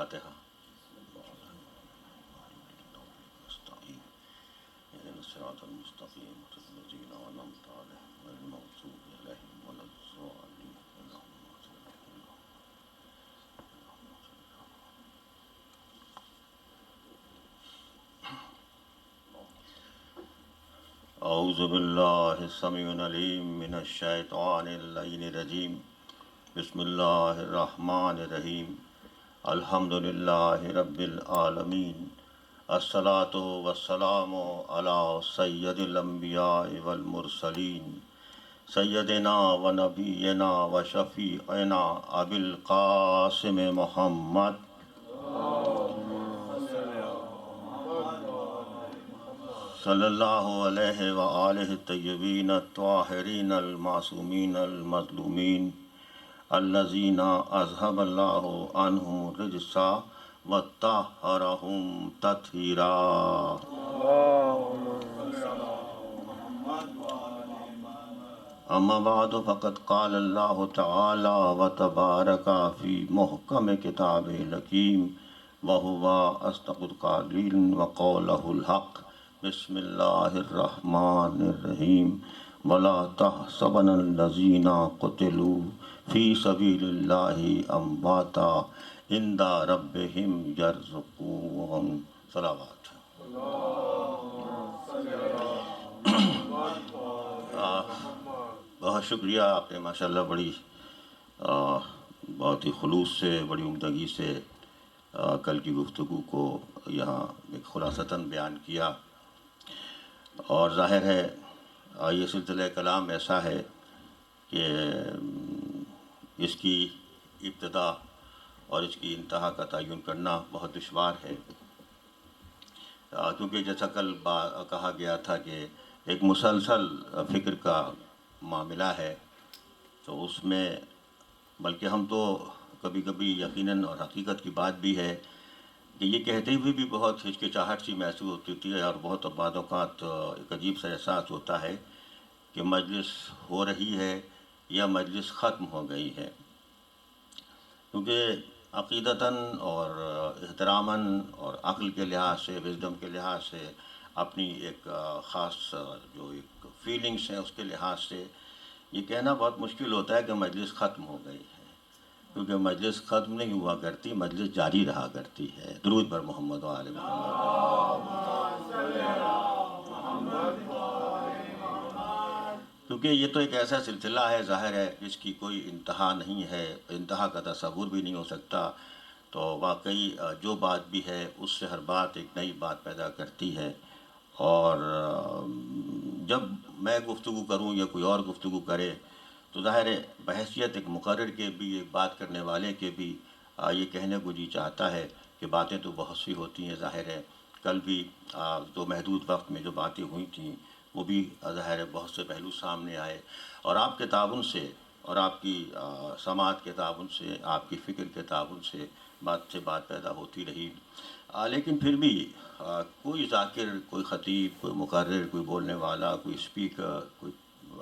فاتحہ۔ الصراط المستقیم صراط الذین انعمت علیہم غیر المغضوب علیہم ولا الضالین۔ اعوذ باللہ السمیع العلیم من الشیطان اللعین الرجیم، بسم اللہ الرحمن الرحیم، الحمد للہ رب العالمین، الصلاۃ والسلام علی سید الانبیاء والمرسلین، سیدنا و نبینا و شفیعنا ابی القاسم محمد صلی اللہ علیہ وآلہ الطیبین الطاہرین المعصومین المظلومین الذین اذھب اللہ عنہم الرجس وطہرہم تطہیرا۔ اما بعد فقد قال اللہ تعالی وتبارک فی محکم کتابہ الحکیم وہو اصدق القائلین وقولہ الحق۔ بسم اللہ الرحمن الرحیم، ولا تحسبن الذین قتلوا فی سبیل اللہ امواتا عند ربہم یرزقون۔ صلوات۔ بہت شکریہ، آپ نے ماشاءاللہ بڑی بہت ہی خلوص سے، بڑی عمدگی سے کل کی گفتگو کو یہاں ایک خلاصتاً بیان کیا، اور ظاہر ہے یہ سلسلہ کلام ایسا ہے کہ اس کی ابتدا اور اس کی انتہا کا تعین کرنا بہت دشوار ہے، کیونکہ جیسا کل کہا گیا تھا کہ ایک مسلسل فکر کا معاملہ ہے، تو اس میں بلکہ ہم تو کبھی کبھی یقیناً اور حقیقت کی بات بھی ہے کہ یہ کہتے ہوئے بھی بہت ہچکچاہٹ سی محسوس ہوتی تھی، اور بہت بعض اوقات ایک عجیب سا احساس ہوتا ہے کہ مجلس ہو رہی ہے یا مجلس ختم ہو گئی ہے، کیونکہ عقیدتاً اور احتراماً اور عقل کے لحاظ سے، وزڈم کے لحاظ سے، اپنی ایک خاص جو ایک فیلنگس ہیں اس کے لحاظ سے یہ کہنا بہت مشکل ہوتا ہے کہ مجلس ختم ہو گئی ہے، کیونکہ مجلس ختم نہیں ہوا کرتی، مجلس جاری رہا کرتی ہے۔ درود بر محمد و آل محمد۔ کیونکہ یہ تو ایک ایسا سلسلہ ہے، ظاہر ہے جس کی کوئی انتہا نہیں ہے، انتہا کا تصور بھی نہیں ہو سکتا، تو واقعی جو بات بھی ہے اس سے ہر بات ایک نئی بات پیدا کرتی ہے، اور جب میں گفتگو کروں یا کوئی اور گفتگو کرے تو ظاہر ہے بحیثیت ایک مقرر کے بھی، ایک بات کرنے والے کے بھی یہ کہنے کو جی چاہتا ہے کہ باتیں تو بہت سی ہوتی ہیں، ظاہر ہے کل بھی تو محدود وقت میں جو باتیں ہوئی تھیں وہ بھی ظاہر ہے بہت سے پہلو سامنے آئے، اور آپ کے تعاون سے اور آپ کی سماعت کے تعاون سے، آپ کی فکر کے تعاون سے بات پیدا ہوتی رہی، لیکن پھر بھی کوئی ذاکر، کوئی خطیب، کوئی مقرر، کوئی بولنے والا، کوئی اسپیکر، کوئی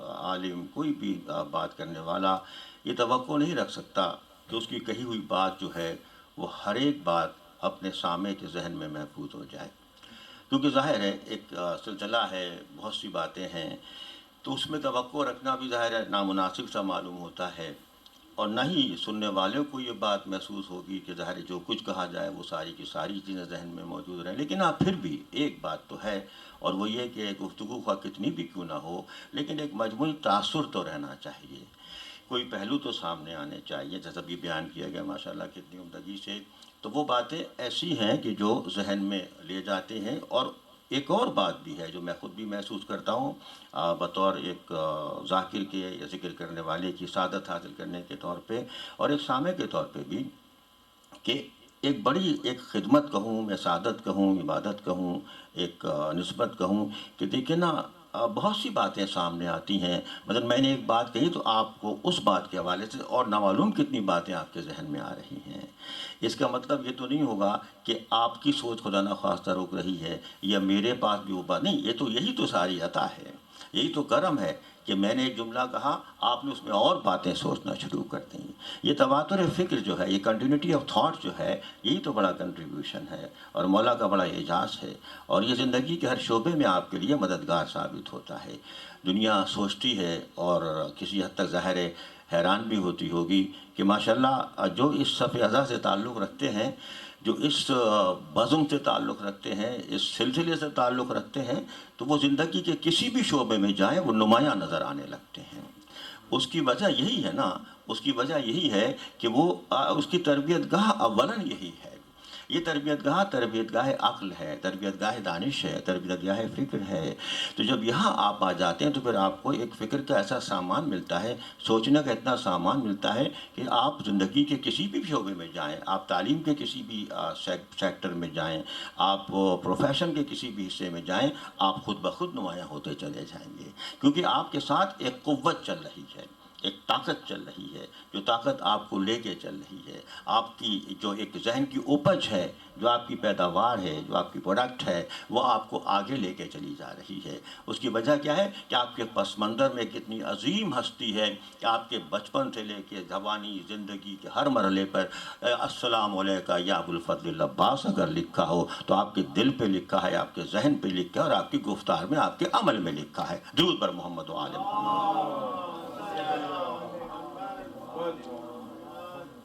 عالم، کوئی بھی بات کرنے والا یہ توقع نہیں رکھ سکتا کہ اس کی کہی ہوئی بات جو ہے وہ ہر ایک بات اپنے سامع کے ذہن میں محفوظ ہو جائے، کیونکہ ظاہر ہے ایک سلسلہ ہے، بہت سی باتیں ہیں، تو اس میں توقع رکھنا بھی ظاہر ہے نامناسب سا معلوم ہوتا ہے، اور نہ ہی سننے والوں کو یہ بات محسوس ہوگی کہ ظاہر جو کچھ کہا جائے وہ ساری کی ساری چیزیں ذہن میں موجود رہیں، لیکن پھر بھی ایک بات تو ہے، اور وہ یہ کہ گفتگو خواہ کتنی بھی کیوں نہ ہو لیکن ایک مجموعی تاثر تو رہنا چاہیے، کوئی پہلو تو سامنے آنے چاہیے، جیسا بھی بیان کیا گیا ماشاءاللہ کتنی عمدگی سے، تو وہ باتیں ایسی ہیں کہ جو ذہن میں لے جاتے ہیں، اور ایک اور بات بھی ہے جو میں خود بھی محسوس کرتا ہوں بطور ایک ذاکر کے یا ذکر کرنے والے کی سعادت حاصل کرنے کے طور پہ، اور ایک سامع کے طور پہ بھی، کہ ایک بڑی ایک خدمت کہوں، میں سعادت کہوں، عبادت کہوں، ایک نسبت کہوں کہ دیکھیں نا بہت سی باتیں سامنے آتی ہیں، مثلا میں نے ایک بات کہی تو آپ کو اس بات کے حوالے سے اور نامعلوم کتنی باتیں آپ کے ذہن میں آ رہی ہیں، اس کا مطلب یہ تو نہیں ہوگا کہ آپ کی سوچ خدا نخواستہ روک رہی ہے یا میرے پاس بھی وہ بات نہیں، یہ تو یہی تو ساری عطا ہے یہی تو کرم ہے کہ میں نے ایک جملہ کہا، آپ نے اس میں اور باتیں سوچنا شروع کر دیں۔ یہ تواتر فکر جو ہے، یہ کنٹینیوٹی آف تھاٹ جو ہے، یہی تو بڑا کنٹریبیوشن ہے اور مولا کا بڑا اعجاز ہے، اور یہ زندگی کے ہر شعبے میں آپ کے لیے مددگار ثابت ہوتا ہے۔ دنیا سوچتی ہے اور کسی حد تک ظاہر ہے حیران بھی ہوتی ہوگی کہ ماشاءاللہ جو اس صف اعضاء سے تعلق رکھتے ہیں، جو اس بزم سے تعلق رکھتے ہیں، اس سلسلے سے تعلق رکھتے ہیں، تو وہ زندگی کے کسی بھی شعبے میں جائیں وہ نمایاں نظر آنے لگتے ہیں۔ اس کی وجہ یہی ہے نا، اس کی وجہ یہی ہے کہ وہ اس کی تربیت گاہ اولاً یہی ہے۔ یہ تربیت گاہ عقل ہے، تربیت گاہ دانش ہے، تربیت گاہ فکر ہے۔ تو جب یہاں آپ آ جاتے ہیں تو پھر آپ کو ایک فکر کا ایسا سامان ملتا ہے، سوچنے کا اتنا سامان ملتا ہے کہ آپ زندگی کے کسی بھی شعبے میں جائیں، آپ تعلیم کے کسی بھی سیکٹر میں جائیں، آپ پروفیشن کے کسی بھی حصے میں جائیں، آپ خود بخود نمایاں ہوتے چلے جائیں گے، کیونکہ آپ کے ساتھ ایک قوت چل رہی ہے، ایک طاقت چل رہی ہے، جو طاقت آپ کو لے کے چل رہی ہے۔ آپ کی جو ایک ذہن کی اپج ہے، جو آپ کی پیداوار ہے، جو آپ کی پروڈکٹ ہے، وہ آپ کو آگے لے کے چلی جا رہی ہے۔ اس کی وجہ کیا ہے کہ آپ کے پس منظر میں کتنی عظیم ہستی ہے کہ آپ کے بچپن سے لے کے جوانی زندگی کے ہر مرحلے پر السلام علیکہ یا ابو الفضل العباس اگر لکھا ہو تو آپ کے دل پہ لکھا ہے، آپ کے ذہن پہ لکھا ہے، اور آپ کی گفتار میں، آپ کے عمل میں لکھا ہے۔ درود بر محمد و آل محمد۔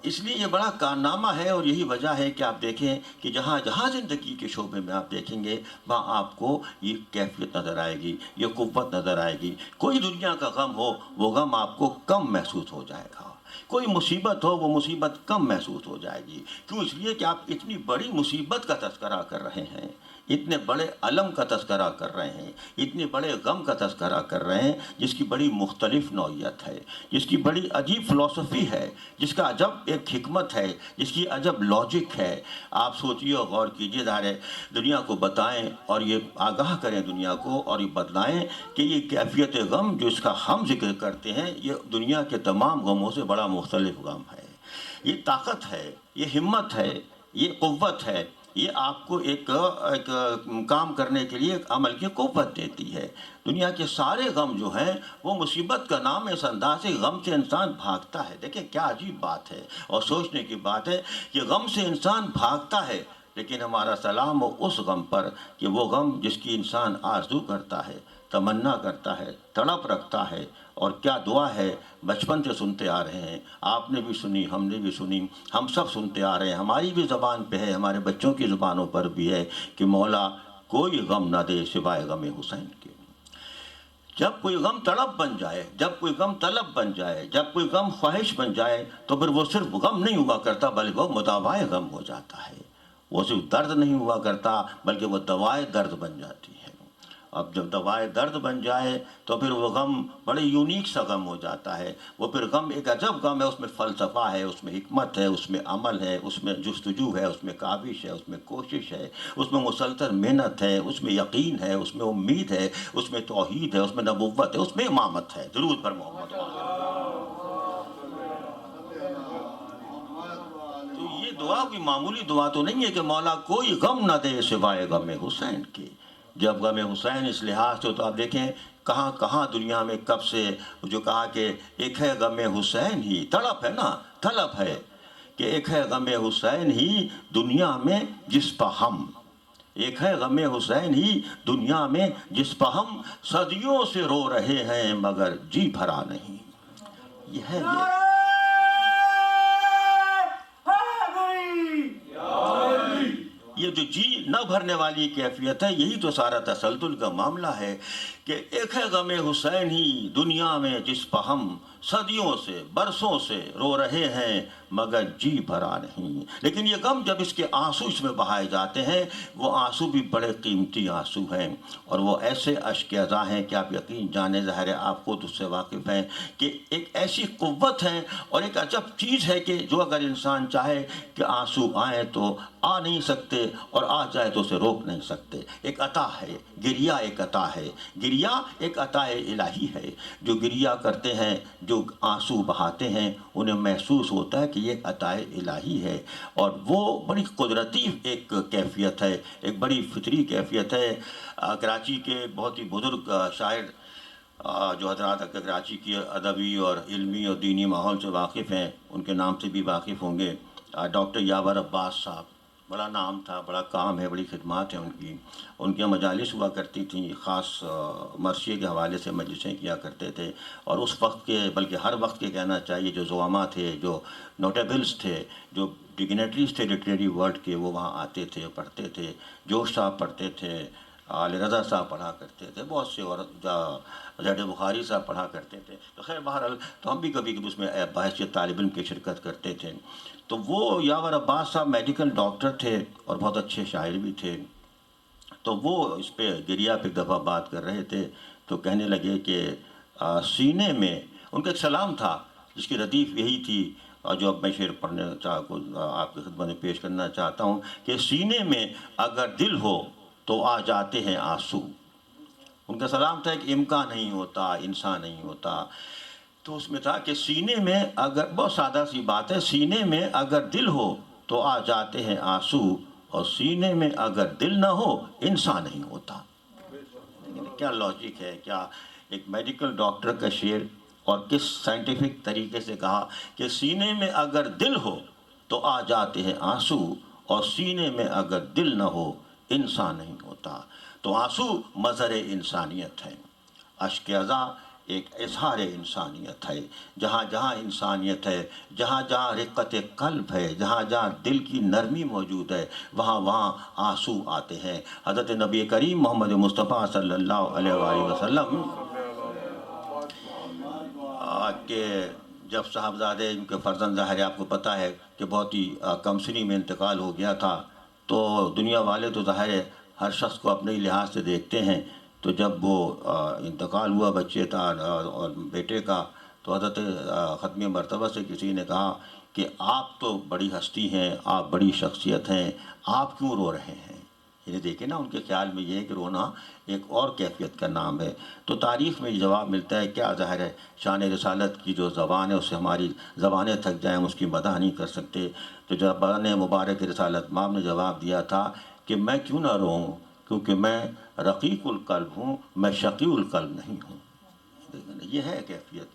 اس لیے یہ بڑا کارنامہ ہے، اور یہی وجہ ہے کہ آپ دیکھیں کہ جہاں جہاں زندگی کے شعبے میں آپ دیکھیں گے وہاں آپ کو یہ کیفیت نظر آئے گی، یہ قوت نظر آئے گی۔ کوئی دنیا کا غم ہو وہ غم آپ کو کم محسوس ہو جائے گا، کوئی مصیبت ہو وہ مصیبت کم محسوس ہو جائے گی۔ کیوں؟ اس لیے کہ آپ اتنی بڑی مصیبت کا تذکرہ کر رہے ہیں، اتنے بڑے علم کا تذکرہ کر رہے ہیں، اتنے بڑے غم کا تذکرہ کر رہے ہیں، جس کی بڑی مختلف نوعیت ہے، جس کی بڑی عجیب فلسفی ہے، جس کا عجب ایک حکمت ہے، جس کی عجب لاجک ہے۔ آپ سوچیے اور غور کیجیے، ظاہر ہے دنیا کو بتائیں اور یہ آگاہ کریں دنیا کو، اور یہ بتلائیں کہ یہ کیفیت غم جو اس کا ہم ذکر کرتے ہیں، یہ دنیا کے تمام غموں سے بڑا مختلف غم ہے۔ یہ طاقت ہے، یہ ہمت ہے، یہ قوت ہے، یہ آپ کو ایک کام کرنے کے لیے ایک عمل کی قوت دیتی ہے۔ دنیا کے سارے غم جو ہیں وہ مصیبت کا نام ہے، اس انداز سے غم سے انسان بھاگتا ہے۔ دیکھیں کیا عجیب بات ہے اور سوچنے کی بات ہے کہ غم سے انسان بھاگتا ہے، لیکن ہمارا سلام ہو اس غم پر کہ وہ غم جس کی انسان آرزو کرتا ہے، تمنا کرتا ہے، تڑپ رکھتا ہے، اور کیا دعا ہے بچپن سے سنتے آ رہے ہیں، آپ نے بھی سنی، ہم نے بھی سنی، ہم سب سنتے آ رہے ہیں، ہماری بھی زبان پہ ہے، ہمارے بچوں کی زبانوں پر بھی ہے کہ مولا کوئی غم نہ دے سوائے غم حسین کے۔ جب کوئی غم تڑپ بن جائے، جب کوئی غم طلب بن جائے، جب کوئی غم خواہش بن جائے، تو پھر وہ صرف غم نہیں ہوا کرتا بلکہ وہ مداوائے غم ہو جاتا ہے۔ وہ صرف درد نہیں ہوا کرتا بلکہ وہ دوائے درد بن جاتی ہے۔ اب جب دوائے درد بن جائے تو پھر وہ غم بڑے یونیک سا غم ہو جاتا ہے۔ وہ پھر غم ایک عجب غم ہے، اس میں فلسفہ ہے، اس میں حکمت ہے، اس میں عمل ہے، اس میں جستجو ہے، اس میں کاوش ہے، اس میں کوشش ہے، اس میں مسلسل محنت ہے، اس میں یقین ہے، اس میں امید ہے، اس میں توحید ہے، اس میں نبوت ہے، اس میں امامت ہے۔ درود پر محمد۔ تو یہ دعا کوئی معمولی دعا تو نہیں ہے کہ مولا کوئی غم نہ دے سوائے غم حسین کے۔ جب غم حسین اس لحاظ سے، تو آپ دیکھیں کہاں کہاں دنیا میں کب سے جو کہا کہ ایک ہے غم حسین ہی، تڑپ ہے نا، طلب ہے کہ ایک ہے غم حسین ہی دنیا میں جس پہ ہم، ایک ہے غم حسین ہی دنیا میں جس پہ ہم صدیوں سے رو رہے ہیں مگر جی بھرا نہیں۔ یہ ہے یہ جو جی نہ بھرنے والی کیفیت ہے، یہی تو سارا تسلسل کا معاملہ ہے کہ ایک ہے غم حسین ہی دنیا میں جس پہ ہم صدیوں سے، برسوں سے رو رہے ہیں مگر جی بھرا نہیں۔ لیکن یہ غم جب اس کے آنسو اس میں بہائے جاتے ہیں، وہ آنسو بھی بڑے قیمتی آنسو ہیں، اور وہ ایسے اشک ازاں ہیں کہ آپ یقین جانیں، ظاہر ہے آپ خود اس سے واقف ہیں کہ ایک ایسی قوت ہے اور ایک عجب چیز ہے کہ جو اگر انسان چاہے کہ آنسو آئیں تو آ نہیں سکتے، اور آ جائے تو اسے روک نہیں سکتے۔ ایک عطا ہے، گریہ ایک عطا ہے، گریہ ایک عطا الہی ہے۔ جو گریہ کرتے ہیں، جو آنسو بہاتے ہیں، انہیں محسوس ہوتا ہے کہ یہ ایک عطا الہی ہے، اور وہ بڑی قدرتی ایک کیفیت ہے، ایک بڑی فطری کیفیت ہے۔ کراچی کے بہت ہی بزرگ شاعر جو حضرات کراچی کی ادبی اور علمی اور دینی ماحول سے واقف ہیں ان کے نام سے بھی واقف ہوں گے، ڈاکٹر یاور عباس صاحب، بڑا نام تھا، بڑا کام ہے، بڑی خدمات ہیں ان کی مجالس ہوا کرتی تھیں، خاص مرثیے کے حوالے سے مجلسیں کیا کرتے تھے، اور اس وقت کے بلکہ ہر وقت کے کہنا چاہیے جو زعما تھے، جو نوٹیبلز تھے، جو ڈگنیٹریز تھے لٹریری ورلڈ کے، وہ وہاں آتے تھے، پڑھتے تھے۔ جوش صاحب پڑھتے تھے، علی رضا صاحب پڑھا کرتے تھے، بہت سے، اور زید بخاری صاحب پڑھا کرتے تھے۔ تو خیر بہرحال تو ہم بھی کبھی کبھی اس میں بحیثیت طالب علم کی شرکت کرتے تھے۔ تو وہ یاور عباس صاحب میڈیکل ڈاکٹر تھے اور بہت اچھے شاعر بھی تھے۔ تو وہ اس پہ گریا پہ ایک دفعہ بات کر رہے تھے، تو کہنے لگے کہ سینے میں ان کا ایک سلام تھا جس کی ردیف یہی تھی، اور جو اب میں شعر پڑھنے آپ کی خدمت میں پیش کرنا چاہتا ہوں کہ سینے میں اگر دل ہو تو آ جاتے ہیں آنسو۔ ان کا سلام تھا کہ امکان نہیں ہوتا، انسان نہیں ہوتا۔ تو اس میں تھا کہ سینے میں اگر، بہت سادہ سی بات ہے، سینے میں اگر دل ہو تو آ جاتے ہیں آنسو، اور سینے میں اگر دل نہ ہو انسان نہیں ہوتا۔ کیا لاجک ہے، کیا ایک میڈیکل ڈاکٹر کا شعر، اور کس سائنٹیفک طریقے سے کہا کہ سینے میں اگر دل ہو تو آ جاتے ہیں آنسو، اور سینے میں اگر دل نہ ہو انسان نہیں ہوتا۔ تو آنسو مظہر انسانیت ہے، اشک ازاں ایک اظہار انسانیت ہے۔ جہاں جہاں انسانیت ہے، جہاں جہاں رقت قلب ہے، جہاں جہاں دل کی نرمی موجود ہے، وہاں وہاں آنسو آتے ہیں۔ حضرت نبی کریم محمد مصطفیٰ صلی اللہ علیہ وآلہ وسلم کہ جب صاحبزادے ان کے فرزند ظاہر آپ کو پتہ ہے کہ بہت ہی کم سنی میں انتقال ہو گیا تھا، تو دنیا والے تو ظاہر ہے ہر شخص کو اپنے ہی لحاظ سے دیکھتے ہیں۔ تو جب وہ انتقال ہوا بچے کا اور بیٹے کا، تو حضرت ختم مرتبہ سے کسی نے کہا کہ آپ تو بڑی ہستی ہیں، آپ بڑی شخصیت ہیں، آپ کیوں رو رہے ہیں؟ یعنی دیکھیں نا، ان کے خیال میں یہ ہے کہ رونا ایک اور کیفیت کا نام ہے۔ تو تاریخ میں یہ جواب ملتا ہے، کیا ظاہر ہے شان رسالت کی جو زبان ہے اس سے ہماری زبانیں تھک جائیں، ہم اس کی مدح نہیں کر سکتے۔ تو جب مبارک رسالت مآب نے جواب دیا تھا کہ میں کیوں نہ روؤں، کیونکہ میں رقیق القلب ہوں، میں شقی القلب نہیں ہوں۔ یہ ہے کیفیت،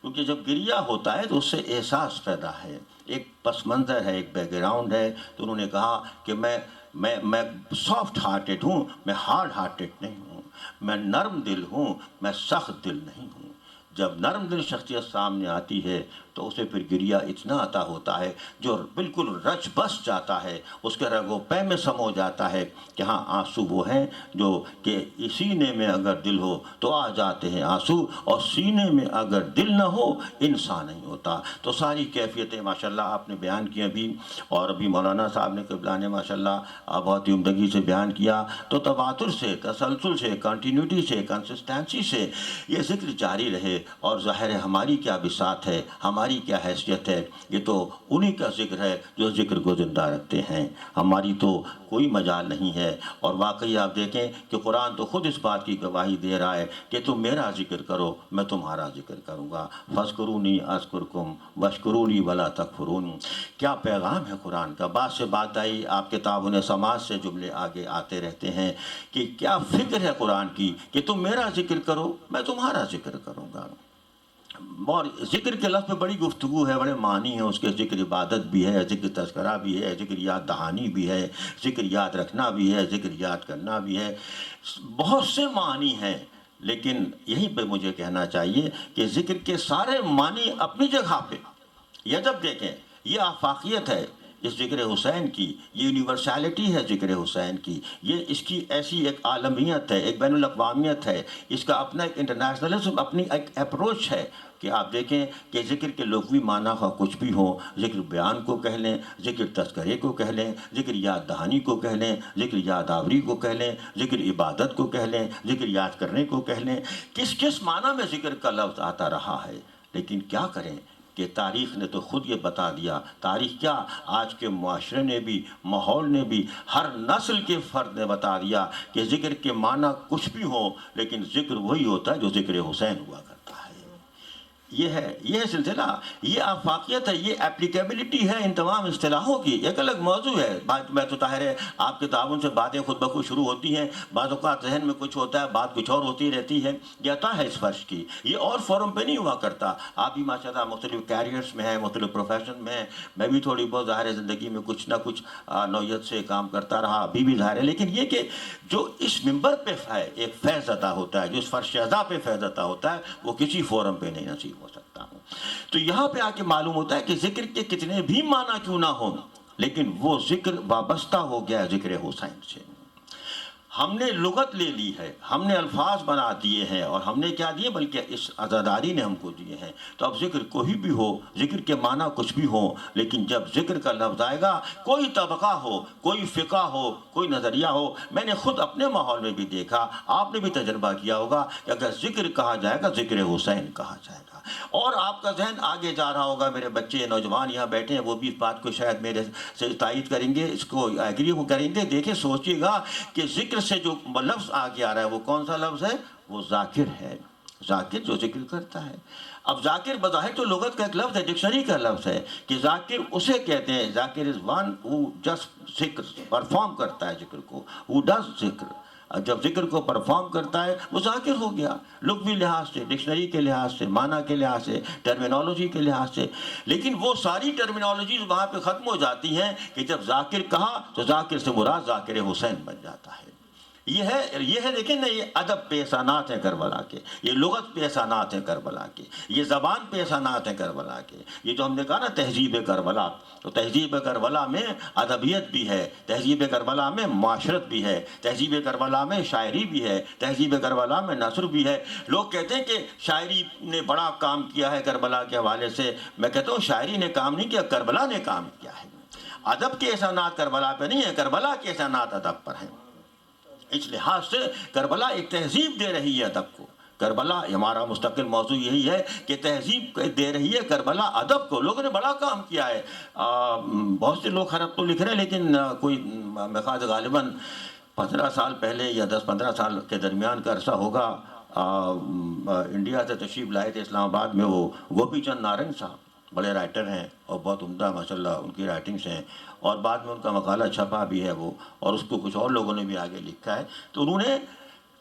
کیونکہ جب گریہ ہوتا ہے تو اس سے احساس پیدا ہے، ایک پس منظر ہے، ایک بیک گراؤنڈ ہے۔ تو انہوں نے کہا کہ میں سافٹ ہارٹڈ ہوں، میں ہارڈ ہارٹڈ نہیں ہوں، میں نرم دل ہوں، میں سخت دل نہیں ہوں۔ جب نرم دل شخصیت سامنے آتی ہے تو اسے پھر گریہ اتنا عطا ہوتا ہے جو بالکل رچ بس جاتا ہے، اس کے رگ و پے میں سمو جاتا ہے کہ ہاں آنسو وہ ہیں جو کہ سینے میں اگر دل ہو تو آ جاتے ہیں آنسو، اور سینے میں اگر دل نہ ہو انسان نہیں ہوتا۔ تو ساری کیفیتیں ماشاءاللہ آپ نے بیان کی ابھی، اور ابھی مولانا صاحب نے قبلہ نے ماشاءاللہ بہت ہی عمدگی سے بیان کیا۔ تو تواتر سے، تسلسل سے، کنٹینیوٹی سے، کنسسٹنسی سے یہ ذکر جاری رہے، اور ظاہر ہے ہماری کیا بساط ہے، ہماری کیا حیثیت ہے، یہ تو انہی کا ذکر ہے جو ذکر کو زندہ رکھتے ہیں، ہماری تو کوئی مجال نہیں ہے۔ اور واقعی آپ دیکھیں کہ قرآن تو خود اس بات کی گواہی دے رہا ہے کہ تم میرا ذکر کرو، میں تمہارا ذکر کروں گا، فاذکرونی اذکرکم واشکرونی ولا تکفرون۔ کیا پیغام ہے قرآن کا! بات سے بات آئی، آپ کے تعاون سماج سے جملے آگے آتے رہتے ہیں کہ کیا فکر ہے قرآن کی کہ تم میرا ذکر کرو، میں تمہارا ذکر کروں گا۔ اور ذکر کے لفظ میں بڑی گفتگو ہے، بڑے معنی ہیں اس کے، ذکر عبادت بھی ہے، ذکر تذکرہ بھی ہے، ذکر یاد دہانی بھی ہے، ذکر یاد رکھنا بھی ہے، ذکر یاد کرنا بھی ہے، بہت سے معنی ہیں۔ لیکن یہیں پہ مجھے کہنا چاہیے کہ ذکر کے سارے معنی اپنی جگہ پہ، یہ جب دیکھیں یہ آفاقیت ہے اس ذکر حسین کی، یہ یونیورسیلٹی ہے ذکر حسین کی، یہ اس کی ایسی ایک عالمیت ہے، ایک بین الاقوامیت ہے، اس کا اپنا ایک انٹرنیشنلزم، اپنی ایک اپروچ ہے کہ آپ دیکھیں کہ ذکر کے لغوی معنی کا کچھ بھی ہو، ذکر بیان کو کہہ لیں، ذکر تذکرے کو کہہ لیں، ذکر یاد دہانی کو کہہ لیں، ذکر یاد آوری کو کہہ لیں، ذکر عبادت کو کہہ لیں، ذکر یاد کرنے کو کہہ لیں، کس کس معنی میں ذکر کا لفظ آتا رہا ہے۔ لیکن کیا کریں کہ تاریخ نے تو خود یہ بتا دیا، تاریخ کیا، آج کے معاشرے نے بھی، ماحول نے بھی، ہر نسل کے فرد نے بتا دیا کہ ذکر کے معنی کچھ بھی ہو، لیکن ذکر وہی ہوتا ہے جو ذکر حسین ہوا کرتا ہے۔ یہ ہے سلسلہ، یہ آفاقیت ہے، یہ اپلیکیبلٹی ہے ان تمام اصطلاحوں کی، ایک الگ موضوع ہے۔ بات میں تو طاہر ہے آپ کے تعاون سے باتیں خود بخود شروع ہوتی ہیں، بعض اوقات ذہن میں کچھ ہوتا ہے، بات کچھ اور ہوتی رہتی ہے، یہ عطا ہے اس فرش کی، یہ اور فورم پہ نہیں ہوا کرتا۔ آپ بھی ماشاء اللہ مختلف کیریئرس میں ہیں، مختلف پروفیشن میں ہیں، میں بھی تھوڑی بہت ظاہر ہے زندگی میں کچھ نہ کچھ نوعیت سے کام کرتا رہا، ابھی بھی ظاہر ہے، لیکن یہ کہ جو اس ممبر پہ ایک فیض عطا ہوتا ہے، جو اس فرش عطا پہ فیض عطا ہوتا ہے، وہ کسی فورم پہ نہیں نصیب ہو سکتا ہوں۔ تو یہاں پہ آ کے معلوم ہوتا ہے کہ ذکر کے کتنے بھی معنی کیوں نہ ہوں، لیکن وہ ذکر وابستہ ہو گیا ہے ذکر حسین سے۔ ہم نے لغت لے لی ہے، ہم نے الفاظ بنا دیے ہیں، اور ہم نے کیا دیے بلکہ اس عزاداری نے ہم کو دیے ہیں۔ تو اب ذکر کوئی بھی ہو، ذکر کے معنی کچھ بھی ہو، لیکن جب ذکر کا لفظ آئے گا، کوئی طبقہ ہو، کوئی فقہ ہو، کوئی نظریہ ہو، میں نے خود اپنے ماحول میں بھی دیکھا، آپ نے بھی تجربہ کیا ہوگا کہ اگر ذکر کہا جائے گا، ذکر حسین کہا جائے گا، اور آپ کا ذہن آگے جا رہا ہوگا۔ میرے بچے نوجوان یہاں بیٹھے ہیں، وہ بھی اس بات کو شاید میرے سے تائید کریں گے، اس کو ایگری کریں گے۔ دیکھیں، سوچیے گا کہ ذکر سے جو لفظ آگے آ رہا ہے وہ کون سا لفظ ہے؟ وہ ذاکر ہے، ذاکر جو ذکر کرتا ہے۔ اب ذاکر بظاہر تو لغت کا ایک لفظ ہے، ڈکشنری کا لفظ ہے کہ ذاکر اسے کہتے ہیں، ذاکر از ون ہو جسٹ ذکر پرفارم کرتا ہے ذکر کو، ہو ڈز ذکر، جب ذکر کو پرفارم کرتا ہے وہ ذاکر ہو گیا، لغوی لحاظ سے، ڈکشنری کے لحاظ سے، معنی کے لحاظ سے، ٹرمینالوجی کے لحاظ سے۔ لیکن وہ ساری ٹرمینالوجیز وہاں پہ ختم ہو جاتی ہیں کہ جب ذاکر کہا تو ذاکر سے مراد ذاکر حسین بن جاتا ہے۔ یہ ہے دیکھیں نا، یہ ادب پہ احسانات ہیں کربلا کے، یہ لغت پہ احسانات ہیں کربلا کے، یہ زبان پہ احسانات ہیں کربلا کے۔ یہ جو ہم نے کہا نا تہذیب کربلا، تو تہذیب کربلا میں ادبیت بھی ہے، تہذیب کربلا میں معاشرت بھی ہے، تہذیب کربلا میں شاعری بھی ہے، تہذیب کربلا میں نثر بھی ہے۔ لوگ کہتے ہیں کہ شاعری نے بڑا کام کیا ہے کربلا کے حوالے سے، میں کہتا ہوں شاعری نے کام نہیں کیا، کربلا نے کام کیا ہے۔ ادب کے احسانات کربلا پہ نہیں ہیں، کربلا کے احسانات ادب پر ہیں۔ اس لحاظ سے کربلا ایک تہذیب دے رہی ہے ادب کو، کربلا ہمارا مستقل موضوع یہی ہے کہ تہذیب دے رہی ہے کربلا ادب کو۔ لوگوں نے بڑا کام کیا ہے، بہت سے لوگ خراب تو لکھ رہے ہیں، لیکن کوئی میں خیال غالباً 15 سال پہلے یا 10-15 سال کے درمیان کا عرصہ ہوگا، انڈیا سے تشریف لائے تھے اسلام آباد میں وہ گوپی چند نارنگ صاحب، بڑے رائٹر ہیں اور بہت عمدہ ماشاءاللہ ان کی رائٹنگس ہیں، اور بعد میں ان کا مقالہ چھپا بھی ہے وہ، اور اس کو کچھ اور لوگوں نے بھی آگے لکھا ہے۔ تو انہوں نے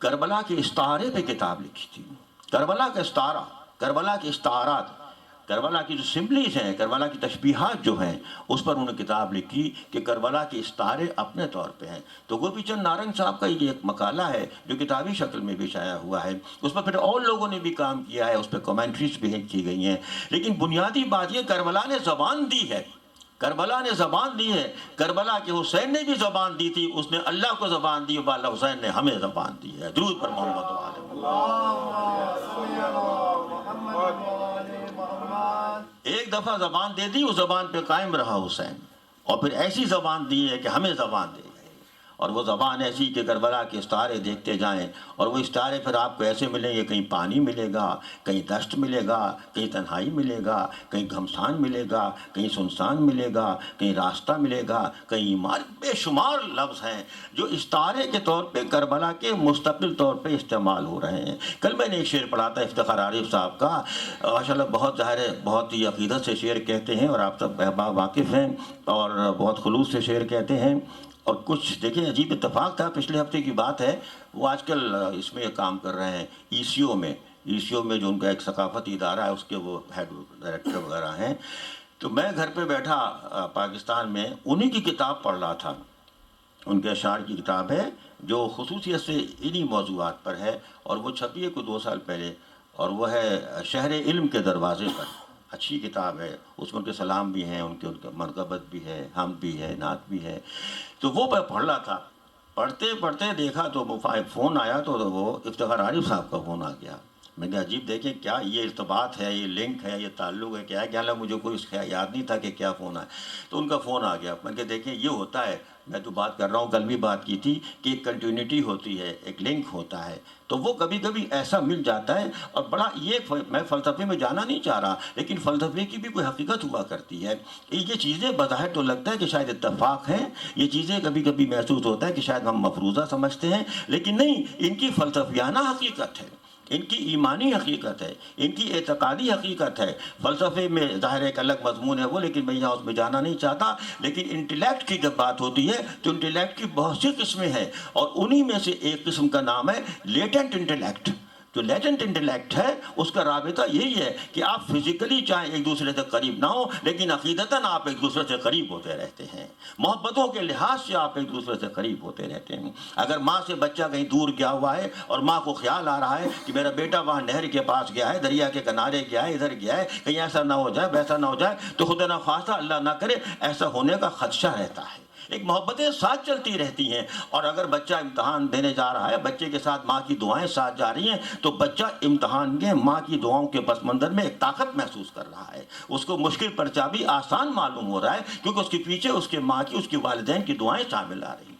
کربلا کے استعارے پہ کتاب لکھی تھی، کربلا کا استعارہ، کربلا کے استعارات، کربلا کی جو سمبلیز ہیں، کربلا کی تشبیہات جو ہیں، اس پر انہوں نے کتاب لکھی کہ کربلا کے استعارے اپنے طور پہ ہیں۔ تو گوپی چند نارنگ صاحب کا یہ ایک مقالہ ہے جو کتابی شکل میں بھی شائع ہوا ہے، اس پر پھر اور لوگوں نے بھی کام کیا ہے، اس پہ کمنٹریز بھی کی گئی ہیں۔ لیکن بنیادی بات یہ کربلا نے زبان دی ہے، کربلا نے زبان دی ہے، کربلا کے حسین نے بھی زبان دی تھی، اس نے اللہ کو زبان دی، اور اللہ حسین نے ہمیں زبان دی ہے۔ درود پر محمد و آل محمد۔ ایک دفعہ زبان دے دی، اس زبان پہ قائم رہا حسین، اور پھر ایسی زبان دی ہے کہ ہمیں زبان دے گئے، اور وہ زبان ایسی کہ کربلا کے استعارے دیکھتے جائیں، اور وہ استعارے پھر آپ کو ایسے ملیں گے، کہیں پانی ملے گا، کہیں دشت ملے گا، کہیں تنہائی ملے گا، کہیں گھمسان ملے گا، کہیں سنسان ملے گا، کہیں راستہ ملے گا، کہیں ایمان، بے شمار لفظ ہیں جو استعارے کے طور پہ کربلا کے مستقل طور پہ استعمال ہو رہے ہیں۔ کل میں نے ایک شعر پڑھا تھا افتخار عارف صاحب کا، ماشاءاللہ بہت ظاہر ہے بہت ہی عقیدت سے شعر کہتے ہیں، اور آپ سب احباب واقف ہیں، اور بہت خلوص سے شعر کہتے ہیں۔ اور کچھ دیکھیں عجیب اتفاق تھا، پچھلے ہفتے کی بات ہے، وہ آج کل اس میں کام کر رہے ہیں ای سی او میں جو ان کا ایک ثقافتی ادارہ ہے، اس کے وہ ہیڈ ڈائریکٹر وغیرہ ہیں۔ تو میں گھر پہ بیٹھا پاکستان میں انہی کی کتاب پڑھ رہا تھا، ان کے اشعار کی کتاب ہے جو خصوصیت سے انہی موضوعات پر ہے، اور وہ چھپی ہے کوئی 2 سال پہلے، اور وہ ہے شہر علم کے دروازے پر۔ اچھی کتاب ہے، اس میں ان کے سلام بھی ہیں، ان کے منقبت بھی ہے، حمد بھی ہے، نعت بھی ہے۔ تو وہ میں پڑھ رہا تھا، پڑھتے پڑھتے دیکھا تو فون آیا، تو وہ افتخار عارف صاحب کا فون آ گیا۔ میں نے عجیب دیکھیں کیا یہ ارتباط ہے، یہ لنک ہے، یہ تعلق ہے، کیا ہے، کہ حالانکہ مجھے کوئی یاد نہیں تھا کہ کیا فون آیا، تو ان کا فون آ گیا۔ میں نے کہا دیکھیں یہ ہوتا ہے، میں تو بات کر رہا ہوں، کل بھی بات کی تھی کہ ایک کنٹینیوٹی ہوتی ہے، ایک لنک ہوتا ہے، تو وہ کبھی کبھی ایسا مل جاتا ہے۔ اور بڑا یہ میں فلسفے میں جانا نہیں چاہ رہا، لیکن فلسفے کی بھی کوئی حقیقت ہوا کرتی ہے۔ یہ چیزیں بظاہر تو لگتا ہے کہ شاید اتفاق ہیں، یہ چیزیں کبھی کبھی محسوس ہوتا ہے کہ شاید ہم مفروضہ سمجھتے ہیں، لیکن نہیں، ان کی فلسفیانہ حقیقت ہے۔ ان کی ایمانی حقیقت ہے، ان کی اعتقادی حقیقت ہے۔ فلسفے میں ظاہر ایک الگ مضمون ہے وہ، لیکن میں یہاں اس میں جانا نہیں چاہتا۔ لیکن انٹلیکٹ کی جب بات ہوتی ہے تو انٹلیکٹ کی بہت سی قسمیں ہیں، اور انہی میں سے ایک قسم کا نام ہے لیٹنٹ انٹلیکٹ۔ جو لیٹنٹ انٹلیکٹ ہے اس کا رابطہ یہی ہے کہ آپ فزیکلی چاہے ایک دوسرے سے قریب نہ ہو، لیکن عقیدتاً آپ ایک دوسرے سے قریب ہوتے رہتے ہیں، محبتوں کے لحاظ سے آپ ایک دوسرے سے قریب ہوتے رہتے ہیں۔ اگر ماں سے بچہ کہیں دور گیا ہوا ہے اور ماں کو خیال آ رہا ہے کہ میرا بیٹا وہاں نہر کے پاس گیا ہے، دریا کے کنارے گیا ہے، ادھر گیا ہے، کہیں ایسا نہ ہو جائے ویسا نہ ہو جائے، تو خدا نہ خواستہ اللہ نہ کرے ایسا ہونے کا خدشہ رہتا ہے۔ ایک محبتیں ساتھ چلتی رہتی ہیں، اور اگر بچہ امتحان دینے جا رہا ہے، بچے کے ساتھ ماں کی دعائیں ساتھ جا رہی ہیں، تو بچہ امتحان کے ماں کی دعاؤں کے پس منظر میں ایک طاقت محسوس کر رہا ہے، اس کو مشکل پرچہ بھی آسان معلوم ہو رہا ہے، کیونکہ اس کے پیچھے اس کے ماں کی، اس کے والدین کی دعائیں شامل آ رہی ہیں۔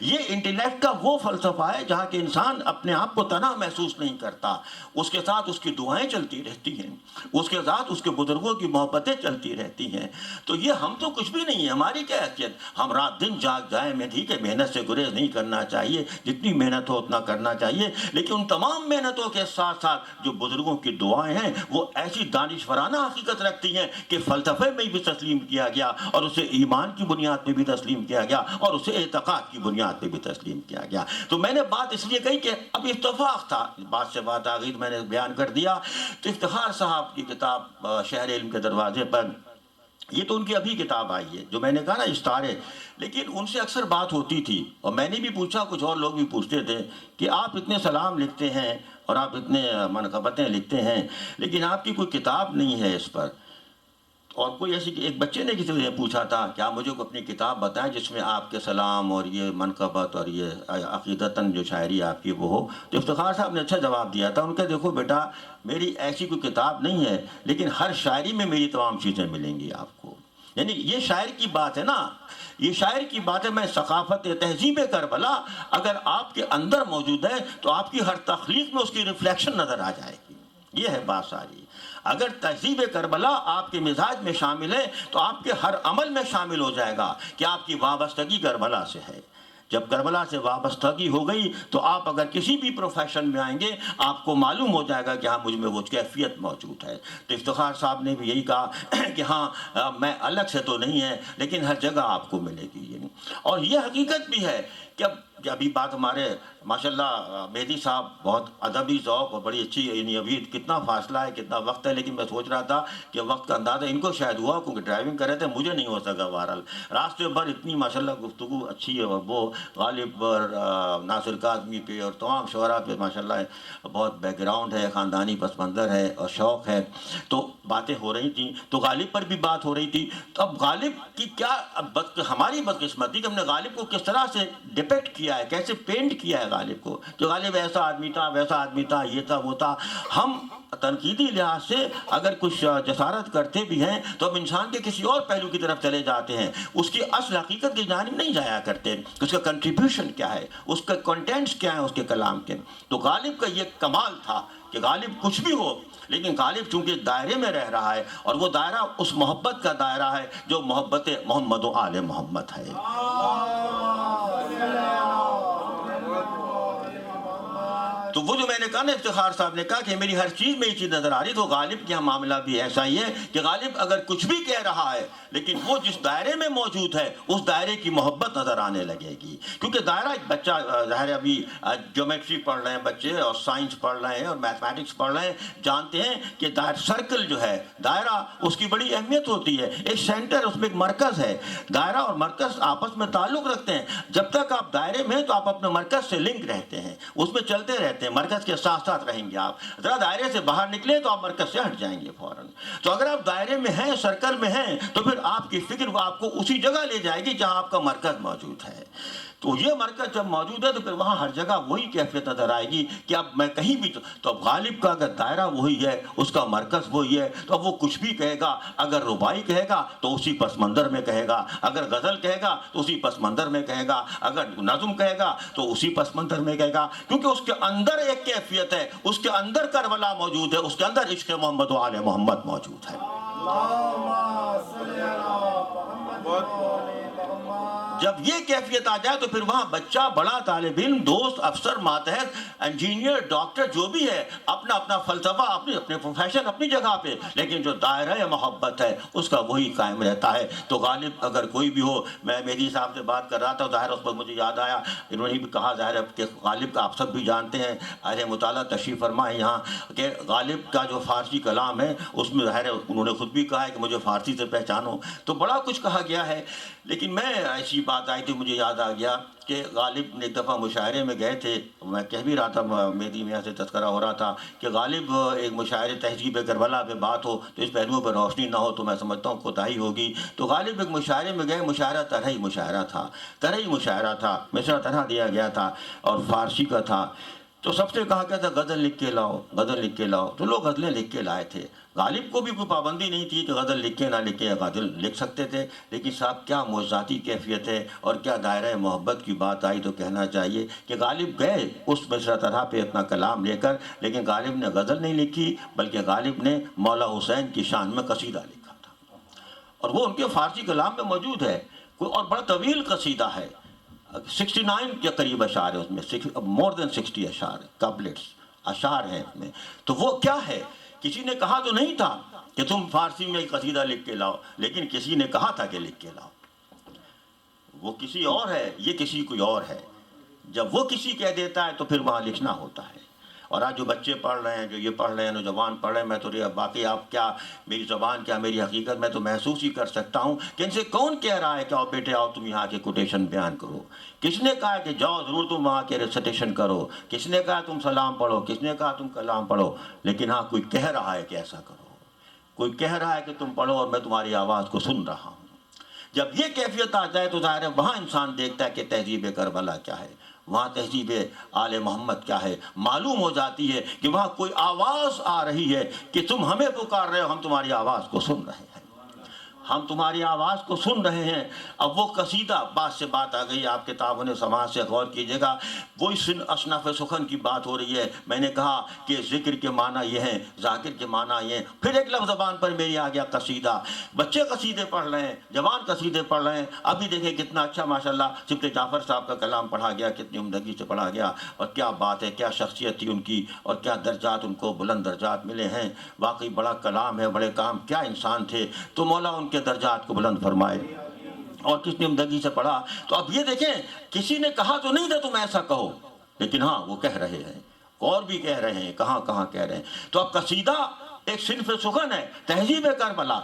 یہ انٹلیکٹ کا وہ فلسفہ ہے جہاں کہ انسان اپنے آپ کو تنہا محسوس نہیں کرتا، اس کے ساتھ اس کی دعائیں چلتی رہتی ہیں، اس کے ساتھ اس کے بزرگوں کی محبتیں چلتی رہتی ہیں۔ تو یہ ہم تو کچھ بھی نہیں ہے، ہماری کیا حیثیت؟ ہم رات دن جاگ جائیں، میں ٹھیک ہے محنت سے گریز نہیں کرنا چاہیے، جتنی محنت ہو اتنا کرنا چاہیے، لیکن ان تمام محنتوں کے ساتھ ساتھ جو بزرگوں کی دعائیں ہیں وہ ایسی دانشورانہ حقیقت رکھتی ہیں کہ فلسفے میں بھی تسلیم کیا گیا، اور اسے ایمان کی بنیاد پہ بھی تسلیم کیا گیا، اور اسے اعتقاد کی بنیاد پہ بھی تسلیم کیا گیا۔ تو میں نے بات اس لیے کہی کہ اب اتفاق تھا، بات سے بات آ گئی تو میں نے بیان کر دیا۔ تو افتخار صاحب کی کتاب شہر علم کے دروازے پر، یہ تو ان کی ابھی کتاب آئی ہے جو میں نے کہا نا استعارے، لیکن ان سے اکثر بات ہوتی تھی، اور میں نے بھی پوچھا، کچھ اور لوگ بھی پوچھتے تھے کہ آپ اتنے سلام لکھتے ہیں اور آپ اتنے منقبتیں لکھتے ہیں، لیکن آپ کی کوئی کتاب نہیں ہے اس پر۔ اور کوئی ایسی، ایک بچے نے کسی سے پوچھا تھا کہ آپ مجھے کو اپنی کتاب بتائیں جس میں آپ کے سلام اور یہ منقبت اور یہ عقیدتاً جو شاعری آپ کی وہ ہو۔ تو افتخار صاحب نے اچھا جواب دیا تھا، ان کا دیکھو بیٹا میری ایسی کوئی کتاب نہیں ہے، لیکن ہر شاعری میں میری تمام چیزیں ملیں گی آپ کو۔ یعنی یہ شاعر کی بات ہے نا، یہ شاعر کی بات ہے۔ میں ثقافت تہذیب کربلا اگر آپ کے اندر موجود ہے تو آپ کی ہر تخلیق میں اس کی ریفلیکشن نظر آ جائے گی، یہ ہے بات ساری۔ اگر تہذیب کربلا آپ کے مزاج میں شامل ہے تو آپ کے ہر عمل میں شامل ہو جائے گا کہ آپ کی وابستگی کربلا سے ہے۔ جب کربلا سے وابستگی ہو گئی تو آپ اگر کسی بھی پروفیشن میں آئیں گے آپ کو معلوم ہو جائے گا کہ ہاں مجھ میں وہ کیفیت موجود ہے۔ تو افتخار صاحب نے بھی یہی کہا کہ ہاں میں الگ سے تو نہیں ہے، لیکن ہر جگہ آپ کو ملے گی۔ اور یہ حقیقت بھی ہے کہ ابھی بات ہمارے ماشاءاللہ مہدی صاحب بہت ادبی ذوق اور بڑی اچھی، یعنی ابھی کتنا فاصلہ ہے کتنا وقت ہے، لیکن میں سوچ رہا تھا کہ وقت کا اندازہ ان کو شاید ہوا کیونکہ ڈرائیونگ کر رہے تھے، مجھے نہیں ہو سکا بہرحال۔ راستے پر اتنی ماشاءاللہ گفتگو اچھی ہے، اور وہ غالب پر ناصر کاظمی پہ اور تمام شعراء پہ ماشاءاللہ بہت بیک گراؤنڈ ہے، خاندانی پس منظر ہے اور شوق ہے، تو باتیں ہو رہی تھیں، تو غالب پر بھی بات ہو رہی تھی۔ تو اب غالب کی کیا ہماری بدقسمتی کہ ہم نے غالب کو کس طرح سے ڈپیکٹ کیا ہے، کیسے پینٹ کیا ہے غالب کو، کہ غالب ایسا آدمی تھا ویسا آدمی تھا، یہ تھا وہ تھا۔ ہم تنقیدی لحاظ سے اگر کچھ جسارت کرتے بھی ہیں تو ہم انسان کے کسی اور پہلو کی طرف چلے جاتے ہیں، اس کی اصل حقیقت کی جانب نہیں جایا کرتے، اس کا کنٹریبیوشن کیا ہے، اس کا کنٹینٹس کیا ہیں اس کے کلام کے۔ تو غالب کا یہ کمال تھا کہ غالب کچھ بھی ہو لیکن غالب چونکہ دائرے میں رہ رہا ہے، اور وہ دائرہ اس محبت کا دائرہ ہے جو محبت محمد و آل محمد ہے۔ تو وہ جو میں نے کہا نا، افتخار صاحب نے کہا کہ میری ہر چیز میں یہ چیز نظر آ رہی، تو غالب کا معاملہ بھی ایسا ہی ہے کہ غالب اگر کچھ بھی کہہ رہا ہے لیکن وہ جس دائرے میں موجود ہے اس دائرے کی محبت نظر آنے لگے گی، کیونکہ دائرہ ایک بچہ ظاہر ابھی جیومیٹری پڑھ رہے ہیں بچے اور سائنس پڑھ رہے ہیں اور میتھمیٹکس پڑھ رہے ہیں، جانتے ہیں کہ سرکل جو ہے دائرہ اس کی بڑی اہمیت ہوتی ہے، ایک سینٹر اس میں ایک مرکز ہے، دائرہ اور مرکز آپس میں تعلق رکھتے ہیں، جب تک آپ دائرے میں ہیں تو آپ اپنے مرکز سے لنک رہتے ہیں، اس میں چلتے رہتے ہیں، مرکز کے ساتھ ساتھ رہیں گے۔ آپ ذرا دائرے سے باہر نکلے تو آپ مرکز سے ہٹ جائیں گے فوراً۔ تو اگر آپ دائرے میں ہیں، سرکل میں ہیں، تو پھر آپ کی فکر وہ آپ کو اسی جگہ لے جائے گی جہاں آپ کا مرکز موجود ہے۔ تو یہ مرکز جب موجود ہے تو پھر وہاں ہر جگہ وہی کیفیت نظر آئے گی کہ اب میں کہیں بھی تو اب غالب کا اگر دائرہ وہی ہے، اس کا مرکز وہی ہے، تو اب وہ کچھ بھی کہے گا، اگر ربائی کہے گا تو اسی پس منظر میں کہے گا، اگر غزل کہے گا تو اسی پس منظر میں کہے گا، اگر نظم کہے گا تو اسی پس منظر میں کہے گا، کیونکہ اس کے اندر ایک کیفیت ہے، اس کے اندر کربلا موجود ہے، اس کے اندر عشق محمد و آل محمد موجود ہے۔ جب یہ کیفیت آ جائے تو پھر وہاں بچہ، بڑا، طالب علم، دوست، افسر، ماتحت، انجینئر، ڈاکٹر جو بھی ہے، اپنا اپنا فلسفہ، اپنے پروفیشن اپنی جگہ پہ، لیکن جو دائرہ محبت ہے اس کا وہی قائم رہتا ہے۔ تو غالب اگر کوئی بھی ہو، میں مہدی صاحب سے بات کر رہا تھا، ظاہر اس پر مجھے یاد آیا، انہوں نے بھی کہا، ظاہر ہے کہ غالب کا آپ سب بھی جانتے ہیں، اہل مطالعہ تشریف فرما ہے یہاں، کہ غالب کا جو فارسی کلام ہے اس میں ظاہر ہے انہوں نے خود بھی کہا ہے کہ مجھے فارسی سے پہچانو، تو بڑا کچھ کہا گیا ہے۔ لیکن میں ایسی بات آئی تھی، مجھے یاد آ گیا کہ غالب نے ایک دفعہ مشاعرے میں گئے تھے، میں کہہ بھی رہا تھا، مہدی میاں سے تذکرہ ہو رہا تھا کہ غالب ایک مشاعرے تہذیب کربلا پہ بات ہو تو اس پہلوؤں پہ روشنی نہ ہو تو میں سمجھتا ہوں کوتاہی ہوگی۔ تو غالب ایک مشاعرے میں گئے، مشاعرہ طرحی مشاعرہ تھا، طرحی مشاعرہ تھا، مصرع طرح دیا گیا تھا اور فارسی کا تھا۔ تو سب سے کہا گیا تھا غزل لکھ کے لاؤ، غزل لکھ کے لاؤ، تو لوگ غزلیں لکھ کے لائے تھے۔ غالب کو بھی کوئی پابندی نہیں تھی کہ غزل لکھیں نہ لکھیں، غزل لکھ سکتے تھے، لیکن صاحب کیا معجزاتی کیفیت ہے اور کیا دائرہ محبت کی بات آئی تو کہنا چاہیے کہ غالب گئے اس مصرع طرح پہ اپنا کلام لے کر، لیکن غالب نے غزل نہیں لکھی بلکہ غالب نے مولا حسین کی شان میں قصیدہ لکھا تھا، اور وہ ان کے فارسی کلام میں موجود ہے، اور بڑا طویل قصیدہ ہے، 69 کے قریب اشعار ہے اس میں، مور دین 60 اشعار، کپلیٹس اشعار ہیں اس میں۔ تو وہ کیا ہے؟ کسی نے کہا تو نہیں تھا کہ تم فارسی میں ایک قصیدہ لکھ کے لاؤ، لیکن کسی نے کہا تھا کہ لکھ کے لاؤ۔ وہ کسی اور ہے، یہ کسی کوئی اور ہے۔ جب وہ کسی کہہ دیتا ہے تو پھر وہاں لکھنا ہوتا ہے۔ اور آج جو بچے پڑھ رہے ہیں، جو یہ پڑھ رہے ہیں، نوجوان پڑھ رہے ہیں، میں تو باقی آپ کیا، میری زبان کیا، میری حقیقت میں تو محسوس ہی کر سکتا ہوں کہ ان سے کون کہہ رہا ہے کہ آؤ بیٹے آؤ تم یہاں کے کوٹیشن بیان کرو۔ کس نے کہا کہ جاؤ ضرور تم وہاں کے ریسیٹیشن کرو، کس نے کہا تم سلام پڑھو، کس نے کہا تم کلام پڑھو، لیکن ہاں کوئی کہہ رہا ہے کہ ایسا کرو، کوئی کہہ رہا ہے کہ تم پڑھو اور میں تمہاری آواز کو سن رہا ہوں۔ جب یہ کیفیت آ جائے تو ظاہر ہے وہاں انسان دیکھتا ہے کہ تہذیب کربلا کیا ہے، وہاں تہذیب آل محمد کیا ہے، معلوم ہو جاتی ہے کہ وہاں کوئی آواز آ رہی ہے کہ تم ہمیں پکار رہے ہو، ہم تمہاری آواز کو سن رہے ہیں، ہم تمہاری آواز کو سن رہے ہیں۔ اب وہ قصیدہ، بات سے بات آ گئی، آپ کتابوں نے سماج سے غور کیجئے گا، وہی اصناف سخن کی بات ہو رہی ہے۔ میں نے کہا کہ ذکر کے معنی یہ ہیں، ذاکر کے معنی یہ ہیں، پھر ایک لفظ زبان پر میری آ گیا قصیدہ۔ بچے قصیدے پڑھ رہے ہیں، جوان قصیدے پڑھ رہے ہیں، ابھی دیکھیں کتنا اچھا ماشاءاللہ سبط جعفر صاحب کا کلام پڑھا گیا، کتنی عمدگی سے پڑھا گیا، اور کیا بات ہے، کیا شخصیت تھی ان کی، اور کیا درجات ان کو، بلند درجات ملے ہیں۔ واقعی بڑا کلام ہے، بڑے کام، کیا انسان تھے، تو مولا ان کے درجات کو بلند فرمائے، اور کس نے عمدگی سے پڑھا۔ تو اب یہ دیکھیں، کسی نے کہا تو نہیں تھا تم ایسا کہو، لیکن ہاں وہ کہہ رہے ہیں، اور بھی کہہ رہے ہیں، کہاں کہاں کہہ رہے ہیں۔ تو اب قصیدہ ایک صنف سخن ہے، تہذیب کربلا،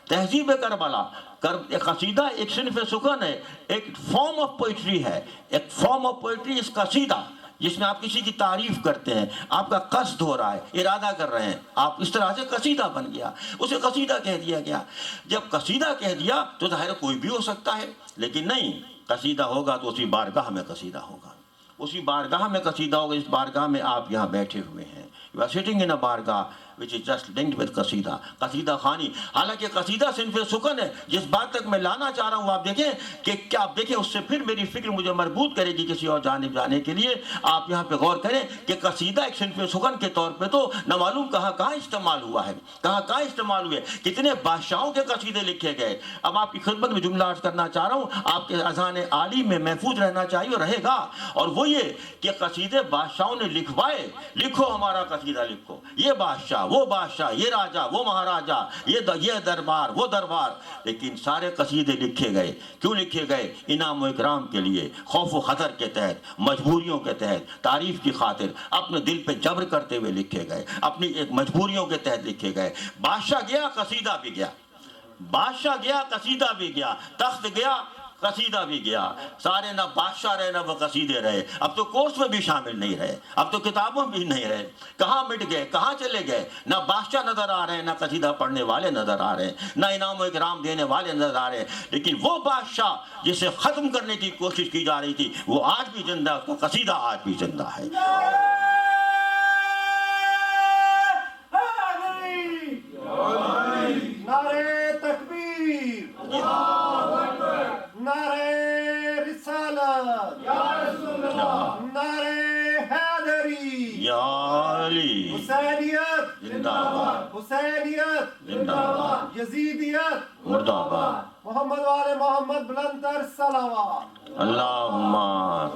تہذیب کربلا، ایک قصیدہ ایک صنف سخن ہے، ایک فارم آف پوئٹری ہے، ایک فارم آف پوئٹری اس قصیدہ، جس میں آپ کسی کی تعریف کرتے ہیں، آپ کا قصد ہو رہا ہے، ارادہ کر رہے ہیں، آپ اس طرح سے قصیدہ بن گیا، اسے قصیدہ کہہ دیا گیا۔ جب قصیدہ کہہ دیا تو ظاہر کوئی بھی ہو سکتا ہے، لیکن نہیں، قصیدہ ہوگا تو اسی بارگاہ میں قصیدہ ہوگا، اسی بارگاہ میں قصیدہ ہوگا، اس بارگاہ میں آپ یہاں بیٹھے ہوئے ہیں۔ You are sitting in a بارگاہ which is just linked with قصیدہ، قصیدہ خوانی۔ حالانکہ قصیدہ صنف سخن ہے، جس بات تک میں لانا چاہ رہا ہوں آپ دیکھیں کہ کیا، آپ دیکھیں اس سے پھر میری فکر مجھے مربوط کرے گی کسی اور جانب جانے کے لیے۔ آپ یہاں پہ غور کریں کہ قصیدہ ایک صنف سخن کے طور پہ تو نہ معلوم کہاں کہاں استعمال ہوا ہے، کہاں کہاں استعمال ہوئے، کتنے بادشاہوں کے قصیدے لکھے گئے۔ اب آپ کی خدمت میں جملہ عرض کرنا چاہ رہا ہوں، آپ کے اذہان عالی میں محفوظ رہنا چاہیے اور رہے گا، اور وہ یہ کہ قصیدے بادشاہوں نے لکھوائے، لکھو ہمارا قصیدہ لکھو، یہ بادشاہ وہ بادشاہ، یہ راجہ وہ مہاراجہ، یہ دربار وہ دربار، لیکن سارے قصیدے لکھے گئے، کیوں لکھے گئے؟ انعام و اکرام کے لیے، خوف و خطر کے تحت، مجبوریوں کے تحت، تعریف کی خاطر، اپنے دل پہ جبر کرتے ہوئے لکھے گئے، اپنی ایک مجبوریوں کے تحت لکھے گئے۔ بادشاہ گیا قصیدہ بھی گیا، بادشاہ گیا قصیدہ بھی گیا، تخت گیا قصیدہ بھی گیا، سارے نہ بادشاہ رہے نہ وہ قصیدے رہے، اب تو کورس میں بھی شامل نہیں رہے، اب تو کتابوں میں بھی نہیں رہے، کہاں مٹ گئے، کہاں چلے گئے؟ نہ بادشاہ نظر آ رہے ہیں، نہ قصیدہ پڑھنے والے نظر آ رہے ہیں، نہ انعام و اکرام دینے والے نظر آ رہے ہیں، لیکن وہ بادشاہ جسے ختم کرنے کی کوشش کی جا رہی تھی وہ آج بھی زندہ ہے، اس کا قصیدہ آج بھی زندہ ہے۔ نعرہ تکبیر، نعرہ رسالت، نعرہ حیدری، یا علی حسینیت زندہ باد حسینیت زندہ باد یزیدیت مرد آباد محمد والے محمد بلند تر صلوات اللہم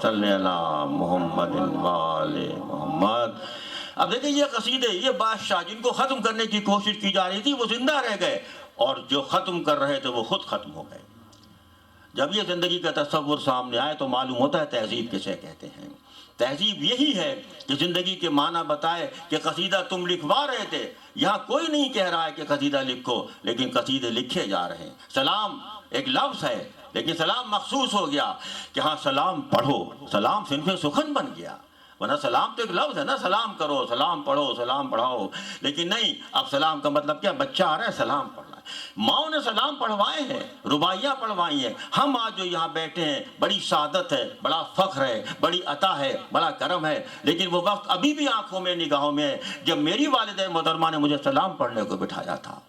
صلی علی محمد وآل محمد۔ اب دیکھیں یہ قصیدے، یہ بادشاہ جن کو ختم کرنے کی کوشش کی جا رہی تھی وہ زندہ رہ گئے، اور جو ختم کر رہے تھے وہ خود ختم ہو گئے۔ جب یہ زندگی کا تصور سامنے آئے تو معلوم ہوتا ہے تہذیب کسے کہتے ہیں۔ تہذیب یہی ہے کہ زندگی کے معنی بتائے کہ قصیدہ تم لکھوا رہے تھے، یہاں کوئی نہیں کہہ رہا ہے کہ قصیدہ لکھو، لیکن قصیدے لکھے جا رہے ہیں۔ سلام ایک لفظ ہے، لیکن سلام مخصوص ہو گیا کہ ہاں سلام پڑھو، سلام صنف سخن بن گیا، ورنہ سلام تو ایک لفظ ہے نا، سلام کرو، سلام پڑھو، سلام پڑھاؤ، لیکن نہیں، اب سلام کا مطلب کیا؟ بچہ آ رہا ہے سلام پڑھنا ہے۔ ماؤں نے سلام پڑھوائے ہیں، رباعیاں پڑھوائی ہیں، ہم آج جو یہاں بیٹھے ہیں بڑی سعادت ہے، بڑا فخر ہے، بڑی عطا ہے، بڑا کرم ہے، لیکن وہ وقت ابھی بھی آنکھوں میں نگاہوں میں ہے جب میری والدہ محترمہ نے مجھے سلام پڑھنے کو بٹھایا تھا،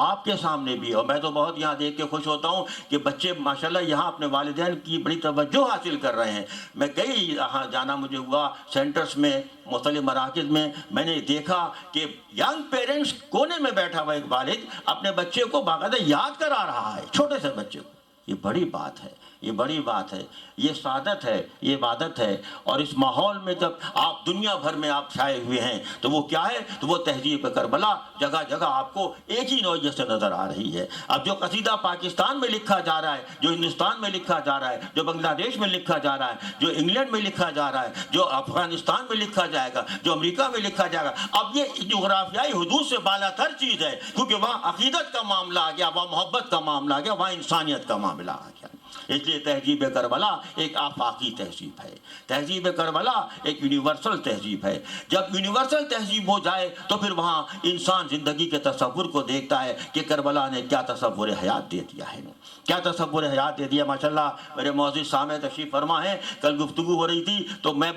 آپ کے سامنے بھی۔ اور میں تو بہت یہاں دیکھ کے خوش ہوتا ہوں کہ بچے ماشاءاللہ یہاں اپنے والدین کی بڑی توجہ حاصل کر رہے ہیں۔ میں کئی یہاں جانا مجھے ہوا سینٹرز میں، مختلف مراکز میں نے دیکھا کہ ینگ پیرنٹس کونے میں بیٹھا ہوا ایک والد اپنے بچے کو باقاعدہ یاد کرا رہا ہے، چھوٹے سے بچے کو۔ یہ بڑی بات ہے، یہ بڑی بات ہے، یہ سعادت ہے، یہ عبادت ہے۔ اور اس ماحول میں جب آپ دنیا بھر میں آپ چھائے ہوئے ہیں تو وہ کیا ہے؟ تو وہ تہذیب کربلا جگہ جگہ آپ کو ایک ہی نوعیت سے نظر آ رہی ہے۔ اب جو قصیدہ پاکستان میں لکھا جا رہا ہے، جو ہندوستان میں لکھا جا رہا ہے، جو بنگلہ دیش میں لکھا جا رہا ہے، جو انگلینڈ میں لکھا جا رہا ہے، جو افغانستان میں لکھا جائے گا، جو امریکہ میں لکھا جائے گا، اب یہ جغرافیائی حدود سے بالا تر چیز ہے، کیونکہ وہاں عقیدت کا معاملہ آ گیا، وہاں محبت کا معاملہ آ گیا، وہاں انسانیت کا معاملہ آ گیا۔ اس لیے تہذیب کربلا ایک آفاقی تہذیب ہے، تہذیب کربلا ایک یونیورسل تہذیب ہے۔ جب یونیورسل تہذیب ہو جائے تو پھر وہاں انسان زندگی کے تصور کو دیکھتا ہے کہ کربلا نے کیا تصور حیات دے دیا ہے، کیا تصور حیات دے دیا۔ ماشاءاللہ میرے معزز سامع تشریف فرما ہے، کل گفتگو ہو رہی تھی تو میں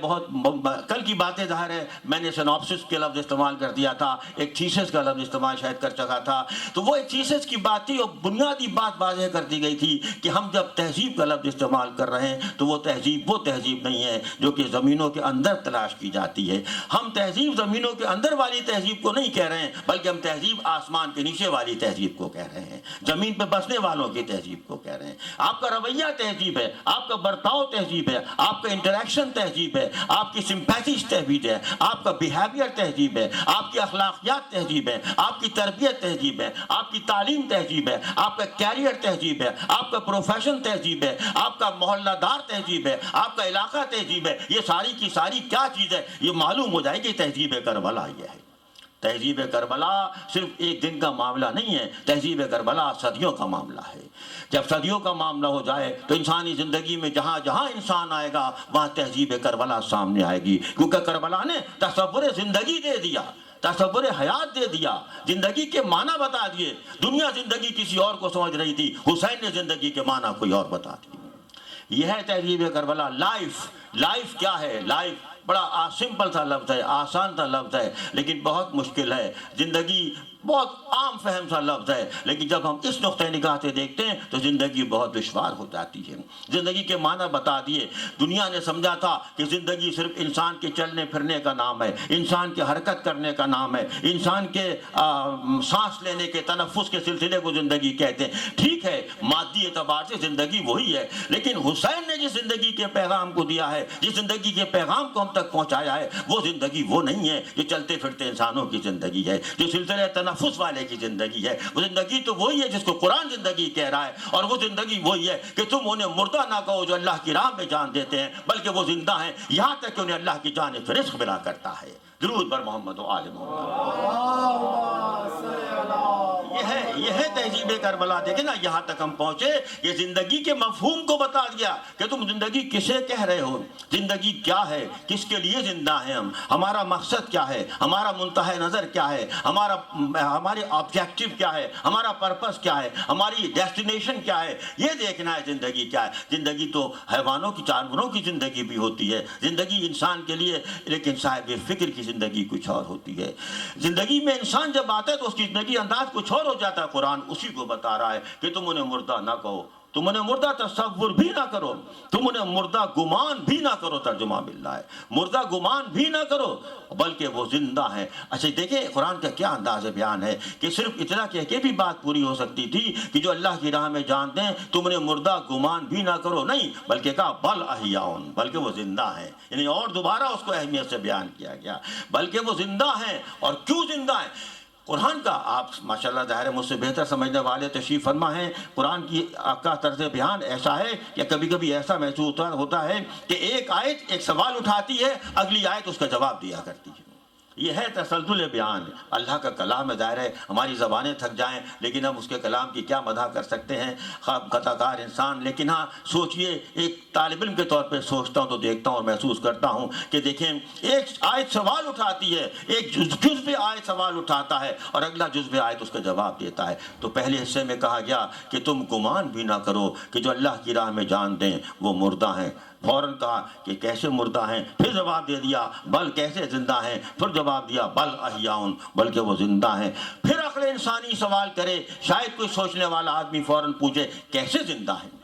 کل کی باتیں ظاہر ہے میں نے سینوپسس کے لفظ استعمال کر دیا تھا، ایک تھیسس کا لفظ استعمال شاید کر چکا تھا، تو وہ ایک تھیسس کی بات تھی اور بنیادی بات واضح کر دی گئی تھی کہ ہم جب تہذیب کا لفظ استعمال کر رہے ہیں تو وہ تہذیب نہیں ہے جو کہ زمینوں کے اندر تلاش کی جاتی ہے۔ ہم تہذیب زمینوں کے اندر والی تہذیب کو نہیں کہہ رہے ہیں، بلکہ ہم تہذیب آسمان کے نیچے والی تہذیب کو کہہ رہے ہیں، زمین پہ بسنے والوں کی تہذیب کو کہہ رہے ہیں۔ آپ کا رویہ تہذیب ہے، آپ کا برتاؤ تہذیب ہے، آپ کا انٹریکشن تہذیب ہے، آپ کی سمپیتھیز تہذیب ہے، آپ کا بیہیویئر تہذیب ہے، آپ کی اخلاقیات تہذیب ہے، آپ کی تربیت تہذیب ہے، آپ کی تعلیم تہذیب ہے، آپ کا کیریئر تہذیب ہے، آپ کا پروفیشن تہذیب ہے، آپ کا محلہ دار تہذیب ہے، آپ کا علاقہ تہذیب ہے۔ یہ ساری کی ساری کیا چیز ہے؟ یہ معلوم ہو جائے گی تہذیب کربلا یہ ہے۔ تہذیب کربلا صرف ایک دن کا معاملہ نہیں ہے، تہذیب کربلا صدیوں کا معاملہ ہے۔ جب صدیوں کا معاملہ ہو جائے تو انسانی زندگی میں جہاں جہاں انسان آئے گا وہاں تہذیب کربلا سامنے آئے گی، کیونکہ کربلا نے تصور زندگی دے دیا، تصور حیات دے دیا، زندگی کے معنی بتا دیے۔ دنیا زندگی کسی اور کو سمجھ رہی تھی، حسین نے زندگی کے معنی کوئی اور بتا دی۔ یہ ہے تہذیب کربلا۔ لائف کیا ہے؟ لائف بڑا سمپل سا لفظ ہے، آسان سا لفظ ہے، لیکن بہت مشکل ہے۔ زندگی بہت عام فہم سا لفظ ہے، لیکن جب ہم اس نقطہ نگاہ سے دیکھتے ہیں تو زندگی بہت دشوار ہو جاتی ہے۔ زندگی کے معنی بتا دیے۔ دنیا نے سمجھا تھا کہ زندگی صرف انسان کے چلنے پھرنے کا نام ہے، انسان کے حرکت کرنے کا نام ہے، انسان کے سانس لینے کے تنفس کے سلسلے کو زندگی کہتے ہیں۔ ٹھیک ہے، مادی اعتبار سے زندگی وہی ہے، لیکن حسین نے جس زندگی کے پیغام کو دیا ہے، جس زندگی کے پیغام کو ہم تک پہنچایا ہے، وہ زندگی وہ نہیں ہے جو چلتے پھرتے انسانوں کی زندگی ہے، جو سلسلے تنفس والے کی زندگی ہے۔ وہ زندگی تو وہی ہے جس کو قرآن زندگی کہہ رہا ہے، اور وہ زندگی وہی ہے کہ تم انہیں مردہ نہ کہو جو اللہ کی راہ میں جان دیتے ہیں، بلکہ وہ زندہ ہیں یہاں تک کہ انہیں اللہ کی جانب سے رزق ملا کرتا ہے۔ درود بر محمد و آل محمد۔ یہ ہے تہذیب کربلا۔ دیکھیں نا یہاں تک ہم پہنچے کہ زندگی کے مفہوم کو بتا دیا کہ تم زندگی کسے کہہ رہے ہو، زندگی کیا ہے، کس کے لیے زندہ ہیں ہم، ہمارا مقصد کیا ہے، ہمارا منتہا نظر کیا ہے، ہمارے آبجیکٹو کیا ہے، ہمارا پرپس کیا ہے، ہماری ڈیسٹینیشن کیا ہے، یہ دیکھنا ہے زندگی کیا ہے۔ زندگی تو حیوانوں کی، جانوروں کی زندگی بھی ہوتی ہے، زندگی انسان کے لیے، لیکن صاحب فکر کی زندگی کچھ اور ہوتی ہے۔ زندگی میں انسان جب آتا ہے تو اس کی زندگی انداز کچھ اور ہو جاتا ہے۔ قرآن اسی کو بتا رہا ہے کہ تم انہیں مردہ نہ کہو، تم انہیں مردہ تصور بھی نہ کرو، تم انہیں مردہ گمان بھی نہ کرو، ترجمہ مل رہا ہے مردہ گمان بھی نہ کرو بلکہ وہ زندہ ہیں۔ اچھا دیکھیں قرآن کا کیا انداز بیان ہے کہ صرف اتنا کہہ کے بھی بات پوری ہو سکتی تھی کہ جو اللہ کی راہ میں جانتے ہیں تم انہیں مردہ گمان بھی نہ کرو، نہیں بلکہ کہا بل احیاؤن، بلکہ وہ زندہ ہیں، یعنی اور دوبارہ اس کو اہمیت سے بیان کیا گیا، بلکہ وہ زندہ ہیں۔ اور کیوں زندہ ہیں؟ قرآن کا آپ ماشاءاللہ ظاہر ہے مجھ سے بہتر سمجھنے والے تشریف فرما ہیں، قرآن کی کا طرز بیان ایسا ہے کہ کبھی کبھی ایسا محسوس ہوتا ہے کہ ایک آیت ایک سوال اٹھاتی ہے، اگلی آیت اس کا جواب دیا کرتی ہے۔ یہ ہے تسلسل بیان، اللہ کا کلام ہے، ظاہر ہے ہماری زبانیں تھک جائیں لیکن ہم اس کے کلام کی کیا مدح کر سکتے ہیں، خواب قطع کار انسان۔ لیکن ہاں سوچئے، ایک طالب علم کے طور پہ سوچتا ہوں تو دیکھتا ہوں اور محسوس کرتا ہوں کہ دیکھیں ایک آیت سوال اٹھاتی ہے، ایک جزو آیت سوال اٹھاتا ہے اور اگلا جزو آیت اس کا جواب دیتا ہے۔ تو پہلے حصے میں کہا گیا کہ تم گمان بھی نہ کرو کہ جو اللہ کی راہ میں جان دیں وہ مردہ ہیں، فوراً کہا کہ کیسے مردہ ہیں، پھر جواب دے دیا بل کیسے زندہ ہیں، پھر جواب دیا بل احیاؤن، بلکہ وہ زندہ ہیں۔ پھر عقل انسانی سوال کرے، شاید کوئی سوچنے والا آدمی فوراً پوچھے کیسے زندہ ہیں،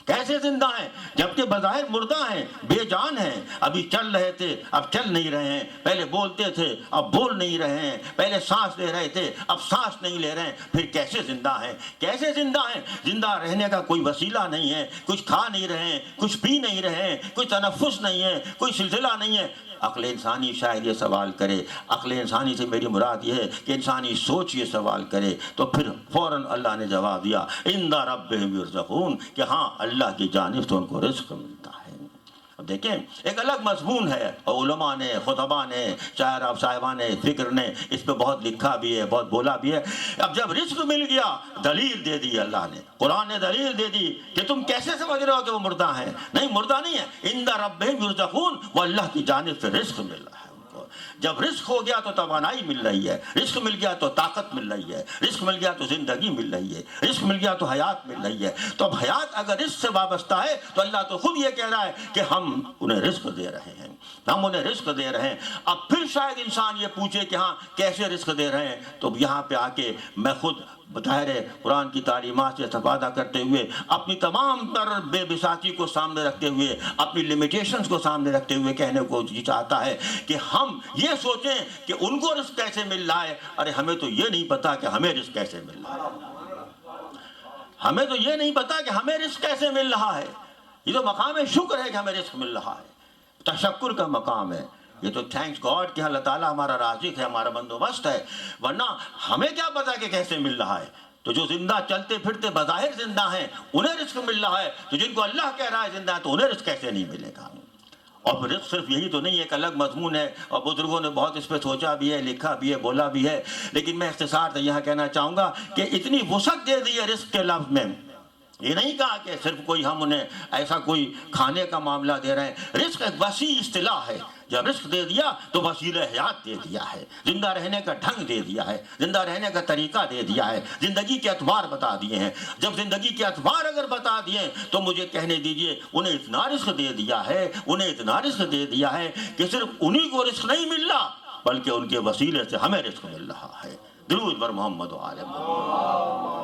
کیسے زندہ ہیں جبکہ بظاہر مردہ ہیں، بے جان ہیں، ابھی چل رہے تھے اب چل نہیں رہے ہیں، پہلے بولتے تھے اب بول نہیں رہے ہیں، پہلے سانس لے رہے تھے اب سانس نہیں لے رہے ہیں، پھر کیسے زندہ ہیں؟ کیسے زندہ ہیں؟ زندہ رہنے کا کوئی وسیلہ نہیں ہے، کچھ کھا نہیں رہے ہیں، کچھ پی نہیں رہے ہیں، کوئی تنفس نہیں ہے، کوئی سلسلہ نہیں ہے۔ عقل انسانی شاید یہ سوال کرے، عقل انسانی سے میری مراد یہ ہے کہ انسانی سوچ یہ سوال کرے، تو پھر فوراً اللہ نے جواب دیا عند ربہم یرزقون، کہ ہاں اللہ کی جانب سے ان کو رزق ملتا ہے۔ اب دیکھیں ایک الگ مضمون ہے، اور علماء نے، خطباء نے، صاحبان فکر نے اس پہ بہت لکھا بھی ہے، بہت بولا بھی ہے۔ اب جب رزق مل گیا دلیل دے دی اللہ نے، قرآن نے دلیل دے دی کہ تم کیسے سمجھ رہے ہو کہ وہ مردہ ہیں؟ نہیں مردہ نہیں ہے، عند ربہم یرزقون، وہ اللہ کی جانب سے رزق مل رہا ہے۔ جب رزق ہو گیا تو توانائی مل رہی ہے، رزق مل گیا تو طاقت مل رہی ہے، رزق مل گیا تو زندگی مل رہی ہے، رزق مل گیا تو حیات مل رہی ہے۔ تو اب حیات اگر رزق سے وابستہ ہے تو اللہ تو خود یہ کہہ رہا ہے کہ ہم انہیں رزق دے رہے ہیں، ہم انہیں رزق دے رہے ہیں۔ اب پھر شاید انسان یہ پوچھے کہ ہاں کیسے رزق دے رہے ہیں، تو یہاں پہ آ کے میں خود ظاہر ہے قرآن کی تعلیمات سے استفادہ کرتے ہوئے، اپنی تمام تر بے بساطی کو سامنے رکھتے ہوئے، اپنی لیمیٹیشنز کو سامنے رکھتے ہوئے کہنے کو یہ چاہتا ہے کہ ہم یہ سوچیں کہ ان کو رزق کیسے مل رہا ہے، ارے ہمیں تو یہ نہیں پتا کہ ہمیں رزق کیسے مل رہا ہے، ہمیں تو یہ نہیں پتا کہ ہمیں رزق کیسے مل رہا ہے۔ یہ تو مقام شکر ہے کہ ہمیں رزق مل رہا ہے، تشکر کا مقام ہے، یہ تو تھینکس گاڈ کہ اللہ تعالیٰ ہمارا رازق ہے، ہمارا بندوبست ہے، ورنہ ہمیں کیا پتا کہ کیسے مل رہا ہے۔ تو جو زندہ چلتے پھرتے بظاہر زندہ ہیں انہیں رزق مل رہا ہے، تو جن کو اللہ کہہ رہا ہے زندہ ہے تو انہیں رزق کیسے نہیں ملے گا؟ اور پھر رزق صرف یہی تو نہیں ہے، ایک الگ مضمون ہے، اور بزرگوں نے بہت اس پہ سوچا بھی ہے، لکھا بھی ہے، بولا بھی ہے، لیکن میں اختصار سے یہاں کہنا چاہوں گا کہ اتنی وسعت دے دی ہے رزق کے لفظ میں، یہ نہیں کہا کہ صرف کوئی ہم انہیں ایسا کوئی کھانے کا معاملہ دے رہے ہیں۔ رزق ایک وسیع اصطلاح ہے، جب رزق دے دیا تو وسیلہ حیات دے دیا ہے، زندہ رہنے کا ڈھنگ دے دیا ہے، زندہ رہنے کا طریقہ دے دیا ہے، زندگی کے اعتبار بتا دیے ہیں۔ جب زندگی کے اعتبار اگر بتا دیے تو مجھے کہنے دیجئے انہیں اتنا رزق دے دیا ہے، انہیں اتنا رزق دے دیا ہے کہ صرف انہی کو رزق نہیں مل رہا بلکہ ان کے وسیلے سے ہمیں رزق مل رہا ہے۔ درود بر محمد و آل محمد۔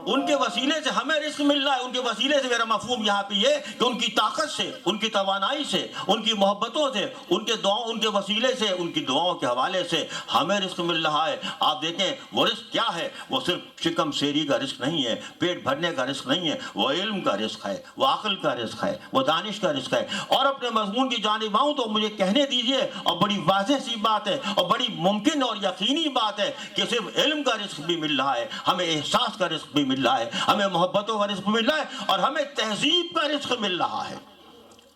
ان کے وسیلے سے ہمیں رزق مل رہا ہے، ان کے وسیلے سے میرا مفہوم یہاں پہ یہ کہ ان کی طاقت سے، ان کی توانائی سے، ان کی محبتوں سے، ان کے دعاؤں، ان کے وسیلے سے، ان کی دعاؤں کے حوالے سے ہمیں رزق مل رہا ہے۔ آپ دیکھیں وہ رزق کیا ہے، وہ صرف شکم سیری کا رزق نہیں ہے، پیٹ بھرنے کا رزق نہیں ہے، وہ علم کا رزق ہے، وہ عقل کا رزق ہے، وہ دانش کا رزق ہے۔ اور اپنے مضمون کی جانب آؤں تو مجھے کہنے دیجئے، اور بڑی واضح سی بات ہے اور بڑی ممکن اور یقینی بات ہے کہ صرف علم کا رزق بھی مل رہا ہے، ہمیں احساس کا رزق بھی مل رہا ہے، ہمیں محبتوں کا رزق مل رہا ہے، اور ہمیں تہذیب کا رزق مل رہا ہے،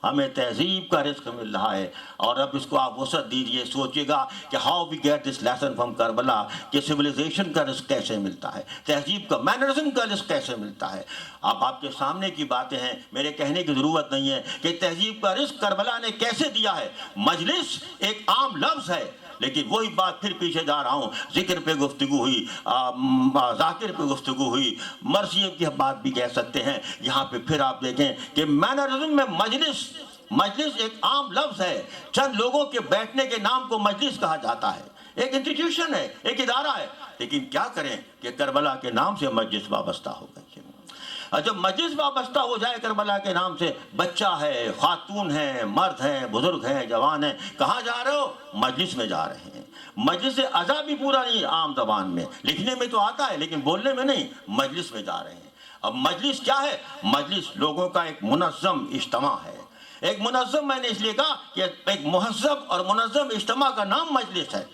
ہمیں تہذیب کا رزق مل رہا ہے۔ اور اب اس کو آپ وسعت دیجئے، سوچئے گا کہ how we get this lesson from Karbala, کہ سویلائزیشن کا رزق کیسے ملتا ہے، تہذیب کا، مینرزم کا رزق کیسے ملتا ہے۔ آپ کے سامنے کی باتیں ہیں، میرے کہنے کی ضرورت نہیں ہے کہ تہذیب کا رزق کربلا نے کیسے دیا ہے۔ مجلس ایک عام لفظ ہے، لیکن وہی بات پھر پیچھے جا رہا ہوں، ذکر پہ گفتگو ہوئی، ذاکر پہ گفتگو ہوئی، مرثیے کی بات بھی کہہ سکتے ہیں۔ یہاں پہ پھر آپ دیکھیں کہ مینرزم میں مجلس ایک عام لفظ ہے، چند لوگوں کے بیٹھنے کے نام کو مجلس کہا جاتا ہے۔ ایک انسٹیٹیوشن ہے، ایک ادارہ ہے، لیکن کیا کریں کہ کربلا کے نام سے مسجد وابستہ ہو گئی ہے۔ اور جب مسجد وابستہ ہو جائے کربلا کے نام سے، بچہ ہے، خاتون ہے، مرد ہیں، بزرگ ہیں، جوان ہیں، کہاں جا رہے ہو؟ مجلس میں جا رہے ہیں۔ مجلس اذا بھی پورا نہیں، عام زبان میں لکھنے میں تو آتا ہے لیکن بولنے میں نہیں، مجلس میں جا رہے ہیں۔ اب مجلس کیا ہے؟ مجلس لوگوں کا ایک منظم اجتماع ہے۔ ایک منظم، میں نے اس لیے کہا کہ ایک مہذب اور منظم اجتماع کا نام مجلس ہے۔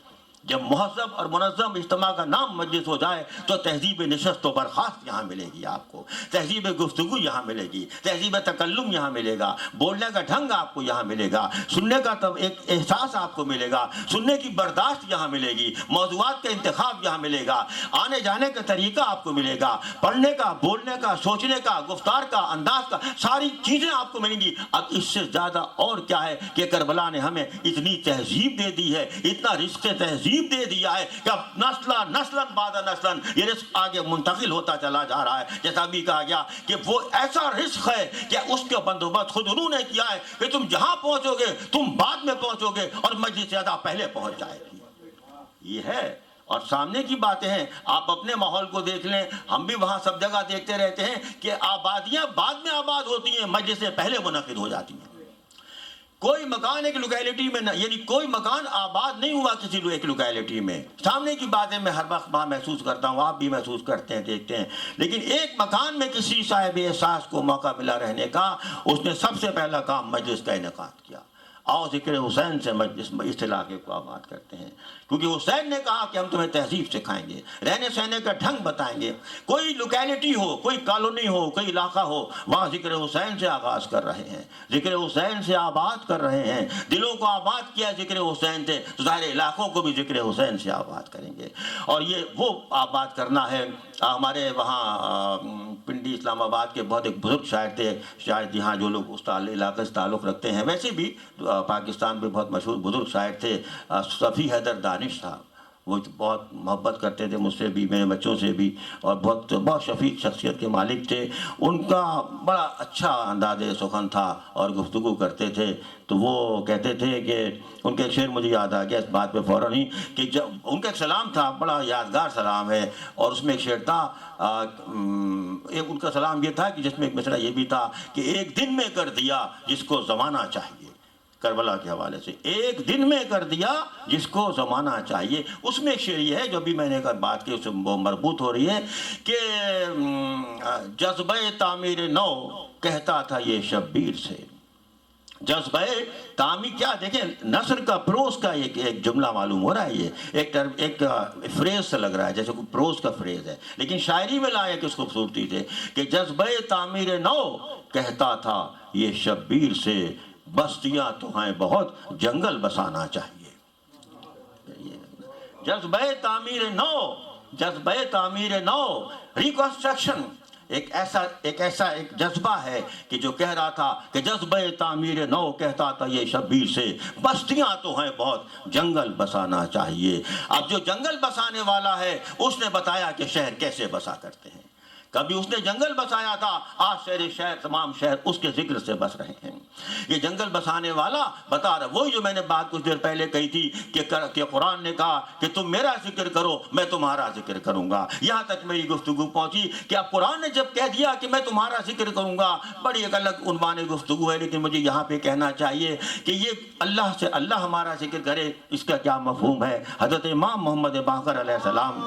جب مہذب اور منظم اجتماع کا نام مجلس ہو جائے تو تہذیب نشست و برخاست یہاں ملے گی آپ کو، تہذیب گفتگو یہاں ملے گی، تہذیب تکلم یہاں ملے گا، بولنے کا ڈھنگ آپ کو یہاں ملے گا، سننے کا تب ایک احساس آپ کو ملے گا، سننے کی برداشت یہاں ملے گی، موضوعات کا انتخاب یہاں ملے گا، آنے جانے کا طریقہ آپ کو ملے گا، پڑھنے کا، بولنے کا، سوچنے کا، گفتار کا، انداز کا، ساری چیزیں آپ کو ملیں گی۔ اب اس سے زیادہ اور کیا ہے کہ کربلا نے ہمیں اتنی تہذیب دے دی ہے، اتنا رزق تہذیب دے دیا ہے کہ اب نسلاً بعد نسلاً یہ رزق آگے منتقل ہوتا چلا جا رہا ہے۔ جیسا بھی کہا گیا کہ وہ ایسا رزق ہے کہ اس کے بندوبست خود انہوں نے کیا ہے کہ تم جہاں پہنچو گے تم بعد میں پہنچو گے اور مجلس زیادہ پہلے پہنچ جائے گی۔ یہ ہے، اور سامنے کی باتیں ہیں، آپ اپنے ماحول کو دیکھ لیں، ہم بھی وہاں سب جگہ دیکھتے رہتے ہیں کہ آبادیاں بعد میں آباد ہوتی ہیں، مجلس سے پہلے منعقد ہو جاتی ہیں۔ کوئی مکان ایک لوکیلٹی میں یعنی کوئی مکان آباد نہیں ہوا کسی ایک لوکیلٹی میں۔ سامنے کی باتیں میں ہر وقت وہاں محسوس کرتا ہوں، آپ بھی محسوس کرتے ہیں، دیکھتے ہیں، لیکن ایک مکان میں کسی صاحب احساس کو موقع ملا رہنے کا، اس نے سب سے پہلا کام مجلس کا انعقاد کیا۔ آؤ ذکر حسین سے مجلس اس علاقے کو آباد کرتے ہیں، کیونکہ حسین نے کہا کہ ہم تمہیں تہذیب سکھائیں گے، رہنے سہنے کا ڈھنگ بتائیں گے۔ کوئی لوکیلٹی ہو، کوئی کالونی ہو، کوئی علاقہ ہو، وہاں ذکر حسین سے آغاز کر رہے ہیں، ذکر حسین سے آباد کر رہے ہیں۔ دلوں کو آباد کیا ذکر حسین سے، تو ظاہر علاقوں کو بھی ذکر حسین سے آباد کریں گے۔ اور یہ وہ آباد کرنا ہے۔ ہمارے وہاں پنڈی اسلام آباد کے بہت ایک بزرگ شاعر تھے، شاید یہاں جو لوگ اس علاقے سے تعلق رکھتے ہیں، ویسے بھی پاکستان میں بہت مشہور بزرگ شاعر تھے، صفی حیدر دانش صاحب۔ وہ بہت محبت کرتے تھے مجھ سے بھی، میرے بچوں سے بھی، اور بہت شفیق شخصیت کے مالک تھے۔ ان کا بڑا اچھا انداز سخن تھا اور گفتگو کرتے تھے۔ تو وہ کہتے تھے کہ ان کا ایک شعر مجھے یاد آ گیا اس بات پہ فوراً ہی، کہ جب ان کا ایک سلام تھا، بڑا یادگار سلام ہے، اور اس میں ایک شعر تھا، ایک ان کا سلام یہ تھا کہ جس میں ایک مسئلہ یہ بھی تھا کہ ایک دن میں کر دیا جس کو زمانہ چاہیے۔ کربلا کے حوالے سے ایک دن میں کر دیا جس کو زمانہ چاہیے۔ اس میں ایک شعر یہ ہے جو بھی میں نے بات کی، اس سے وہ مربوط ہو رہی ہے کہ جذبہ تعمیر نو کہتا تھا یہ شبیر سے۔ جذبہ تعمیر کیا، دیکھیں نثر کا پروز کا ایک جملہ معلوم ہو رہا ہے، یہ ایک فریز سے لگ رہا ہے جیسے کوئی پروز کا فریز ہے، لیکن شاعری میں لائے کہ اس خوبصورتی سے کہ جذبہ تعمیر نو کہتا تھا یہ شبیر سے، بستیاں تو ہیں بہت جنگل بسانا چاہیے۔ جذبہ تعمیر نو ریکنسٹرکشن ایک ایسا جذبہ ہے کہ جو کہہ رہا تھا کہ جذبہ تعمیر نو کہتا تھا یہ شبیر سے، بستیاں تو ہیں بہت جنگل بسانا چاہیے۔ اب جو جنگل بسانے والا ہے اس نے بتایا کہ شہر کیسے بسا کرتے ہیں۔ کبھی اس نے جنگل بسایا تھا، آج شہر تمام شہر اس کے ذکر سے بس رہے ہیں۔ یہ جنگل بسانے والا بتا رہا، وہی جو میں نے بات کچھ دیر پہلے کہی تھی کہ قرآن نے کہا کہ تم میرا ذکر کرو میں تمہارا ذکر کروں گا۔ یہاں تک میری گفتگو پہنچی کہ اب قرآن نے جب کہہ دیا کہ میں تمہارا ذکر کروں گا، بڑی ایک الگ عنوان گفتگو ہے، لیکن مجھے یہاں پہ کہنا چاہیے کہ یہ اللہ ہمارا ذکر کرے، اس کا کیا مفہوم ہے۔ حضرت امام محمد باقر علیہ السلام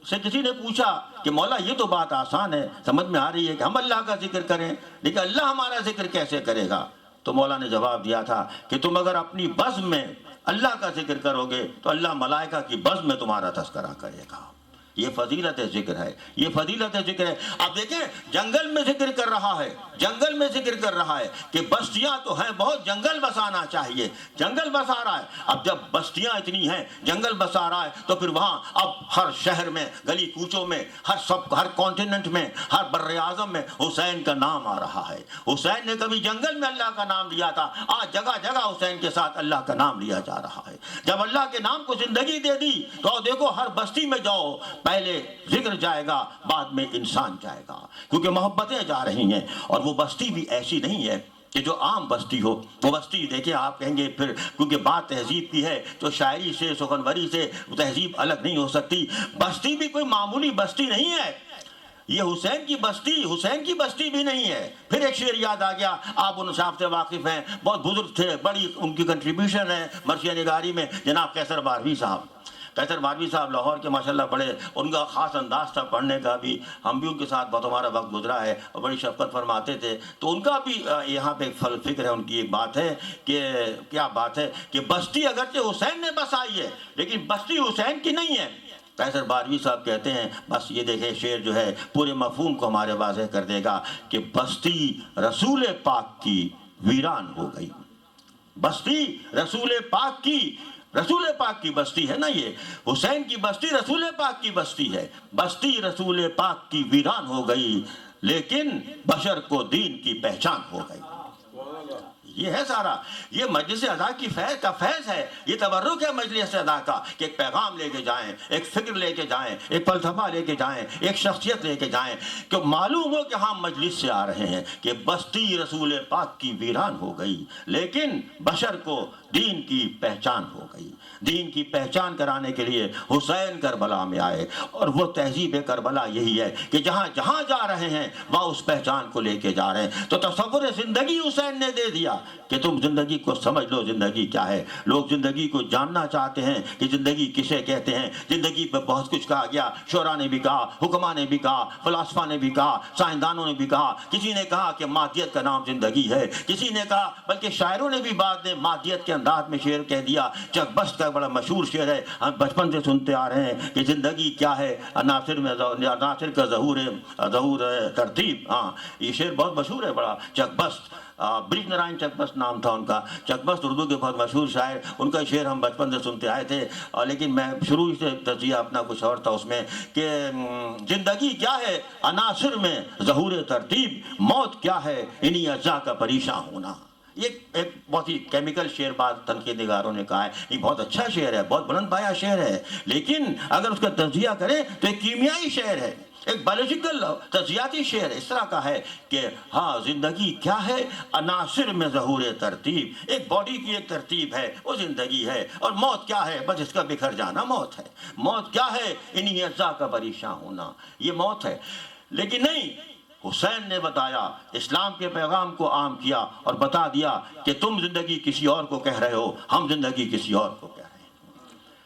سے کسی نے پوچھا کہ مولا یہ تو بات آسان ہے، سمجھ میں آ رہی ہے کہ ہم اللہ کا ذکر کریں، لیکن اللہ ہمارا ذکر کیسے کرے گا؟ تو مولا نے جواب دیا تھا کہ تم اگر اپنی بزم میں اللہ کا ذکر کرو گے تو اللہ ملائکہ کی بزم میں تمہارا تذکرہ کرے گا۔ یہ فضیلت ذکر ہے، یہ فضیلت ذکر ہے۔ اب دیکھیں جنگل میں ذکر کر رہا ہے، جنگل میں ذکر کر رہا ہے کہ بستیاں تو ہیں بہت جنگل بسانا چاہیے، جنگل بسا رہا ہے۔ اب جب بستیاں اتنی ہیں، جنگل بسا رہا ہے، تو پھر وہاں اب ہر شہر میں، گلی کوچوں میں، ہر کانٹیننٹ میں، ہر بر اعظم میں حسین کا نام آ رہا ہے۔ حسین نے کبھی جنگل میں اللہ کا نام لیا تھا، آج جگہ جگہ حسین کے ساتھ اللہ کا نام لیا جا رہا ہے۔ جب اللہ کے نام کو زندگی دے دی تو دیکھو ہر بستی میں جاؤ، پہلے ذکر جائے گا بعد میں انسان جائے گا، کیونکہ محبتیں جا رہی ہیں۔ اور وہ بستی بھی ایسی نہیں ہے کہ جو عام بستی ہو وہ بستی دیکھیں آپ کہیں گے پھر کیونکہ بات تہذیب کی ہے تو شاعری سے سخنوری سے تہذیب الگ نہیں ہو سکتی. بستی بھی کوئی معمولی بستی نہیں ہے. یہ حسین کی بستی بھی نہیں ہے. پھر ایک شعر یاد آ گیا, آپ ان صاحب سے واقف ہیں, بہت بزرگ تھے, بڑی ان کی کنٹریبیوشن ہے مرثیہ نگاری میں, جناب قیصر باروی صاحب. قیصر باروی صاحب لاہور کے ماشاءاللہ بڑے, ان کا خاص انداز تھا پڑھنے کا بھی, ہم بھی ان کے ساتھ بہت ہمارا وقت گزرا ہے اور بڑی شفقت فرماتے تھے. تو ان کا بھی یہاں پہ فکر ہے, ان کی ایک بات ہے کہ کیا بات ہے کہ بستی اگرچہ حسین نے بسائی ہے لیکن بستی حسین کی نہیں ہے. قیصر باروی صاحب کہتے ہیں, بس یہ دیکھیں شعر جو ہے پورے مفہوم کو ہمارے واضح کر دے گا کہ بستی رسول پاک کی ویران ہو گئی. بستی رسول پاک کی بستی ہے نا, یہ حسین کی بستی رسول پاک کی بستی ہے. بستی رسول پاک کی ویران ہو گئی لیکن بشر کو دین کی پہچان ہو گئی. یہ ہے سارا, یہ مجلس ادا کی فیض کا فیض ہے, یہ تبرک ہے مجلس ادا کا کہ ایک پیغام لے کے جائیں, ایک فکر لے کے جائیں, ایک فلسفہ لے کے جائیں, ایک شخصیت لے کے جائیں کہ معلوم ہو کہ ہم مجلس سے آ رہے ہیں کہ بستی رسول پاک کی ویران ہو گئی لیکن بشر کو دین کی پہچان ہو گئی. دین کی پہچان کرانے کے لیے حسین کربلا میں آئے اور وہ تہذیب کربلا یہی ہے کہ جہاں جہاں جا رہے ہیں وہاں اس پہچان کو لے کے جا رہے ہیں. تو تصور زندگی حسین نے دے دیا کہ تم زندگی کو سمجھ لو زندگی کیا ہے. لوگ زندگی کو جاننا چاہتے ہیں کہ زندگی کسے کہتے ہیں. زندگی پہ بہت کچھ کہا گیا, شعراء نے بھی کہا, حکماء نے بھی کہا, فلاسفہ نے بھی کہا, سائنسدانوں نے بھی کہا. کسی نے کہا کہ مادیت کا نام زندگی ہے, کسی نے کہا, بلکہ شاعروں نے بھی بعد میں مادیت کے انداز میں شعر کہہ دیا. چک بست کا بڑا مشہور شعر ہے, ہم بچپن سے سنتے آ رہے ہیں کہ زندگی کیا ہے, عناصر کا ظہور ترتیب. ہاں یہ شعر بہت مشہور ہے بڑا, چک بست, برج نارائن چک بست نام تھا ان کا. چک بست اردو کے بہت مشہور شاعر, ان کا شعر ہم بچپن سے سنتے آئے تھے. لیکن میں شروع سے تجزیہ اپنا کچھ اور تھا اس میں کہ زندگی کیا ہے عناصر میں ظہور ترتیب, موت کیا ہے انہی اجزاء کا پریشان ہونا. یہ ایک بہت ہی کیمیکل شعر بعض تنقید نگاروں نے کہا ہے. یہ بہت اچھا شعر ہے, بہت بلند پایا شعر ہے, لیکن اگر اس کا تجزیہ کریں تو ایک کیمیائی شعر ہے, ایک بایولوجیکل تجزیاتی شعر اس طرح کا ہے کہ ہاں زندگی کیا ہے عناصر میں ظہور ترتیب, ایک باڈی کی ایک ترتیب ہے وہ زندگی ہے, اور موت کیا ہے بس اس کا بکھر جانا موت ہے. موت کیا ہے انہی اجزاء کا پریشان ہونا, یہ موت ہے. لیکن نہیں, حسین نے بتایا, اسلام کے پیغام کو عام کیا اور بتا دیا کہ تم زندگی کسی اور کو کہہ رہے ہو, ہم زندگی کسی اور کو کہہ رہے ہیں.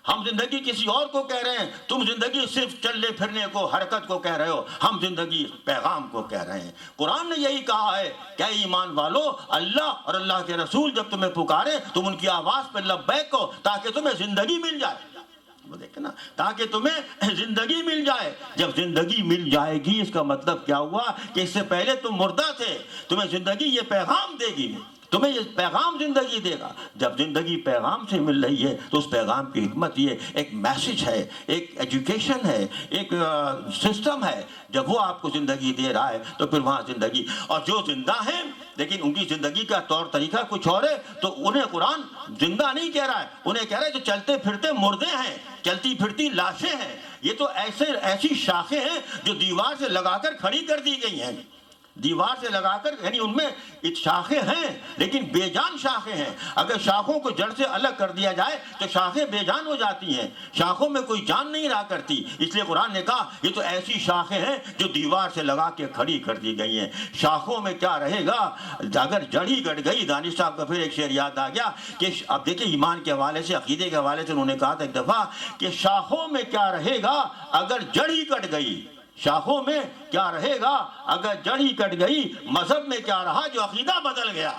ہم زندگی کسی اور کو کہہ رہے ہیں, تم زندگی صرف چلنے پھرنے کو, حرکت کو کہہ رہے ہو, ہم زندگی پیغام کو کہہ رہے ہیں. قرآن نے یہی کہا ہے کہ اے ایمان والو, اللہ اور اللہ کے رسول جب تمہیں پکارے تم ان کی آواز پہ لبیک کہو تاکہ تمہیں زندگی مل جائے. وہ دیکھیں نا, تاکہ تمہیں زندگی مل جائے. جب زندگی مل جائے گی اس کا مطلب کیا ہوا کہ اس سے پہلے تم مردہ تھے, تمہیں زندگی یہ پیغام دے گی, تمہیں یہ پیغام زندگی دے گا. جب زندگی پیغام سے مل رہی ہے تو اس پیغام کی حکمت یہ ایک میسج ہے, ایک ایجوکیشن ہے, ایک سسٹم ہے. جب وہ آپ کو زندگی دے رہا ہے تو پھر وہاں زندگی, اور جو زندہ ہیں لیکن ان کی زندگی کا طور طریقہ کچھ اور ہے تو انہیں قرآن زندہ نہیں کہہ رہا ہے, انہیں کہہ رہا ہے جو چلتے پھرتے مردے ہیں, چلتی پھرتی لاشیں ہیں. یہ تو ایسی شاخیں ہیں جو دیوار سے لگا کر کھڑی کر دی گئی ہیں, دیوار سے لگا کر, یعنی ان میں شاخیں ہیں لیکن بے جان شاخیں ہیں. اگر شاخوں کو جڑ سے الگ کر دیا جائے تو شاخیں بے جان ہو جاتی ہیں, شاخوں میں کوئی جان نہیں رہا کرتی. اس لیے قرآن نے کہا یہ تو ایسی شاخیں ہیں جو دیوار سے لگا کے کھڑی کر دی گئی ہیں. شاخوں میں کیا رہے گا اگر جڑ ہی کٹ گئی. دانش صاحب کا پھر ایک شعر یاد آ گیا کہ اب دیکھیں ایمان کے حوالے سے, عقیدے کے حوالے سے انہوں نے کہا تھا ایک دفعہ کہ شاخوں میں کیا رہے گا اگر جڑ ہی کٹ گئی, شاخوں میں کیا رہے گا اگر جڑ ہی کٹ گئی, مذہب میں کیا رہا جو عقیدہ بدل گیا.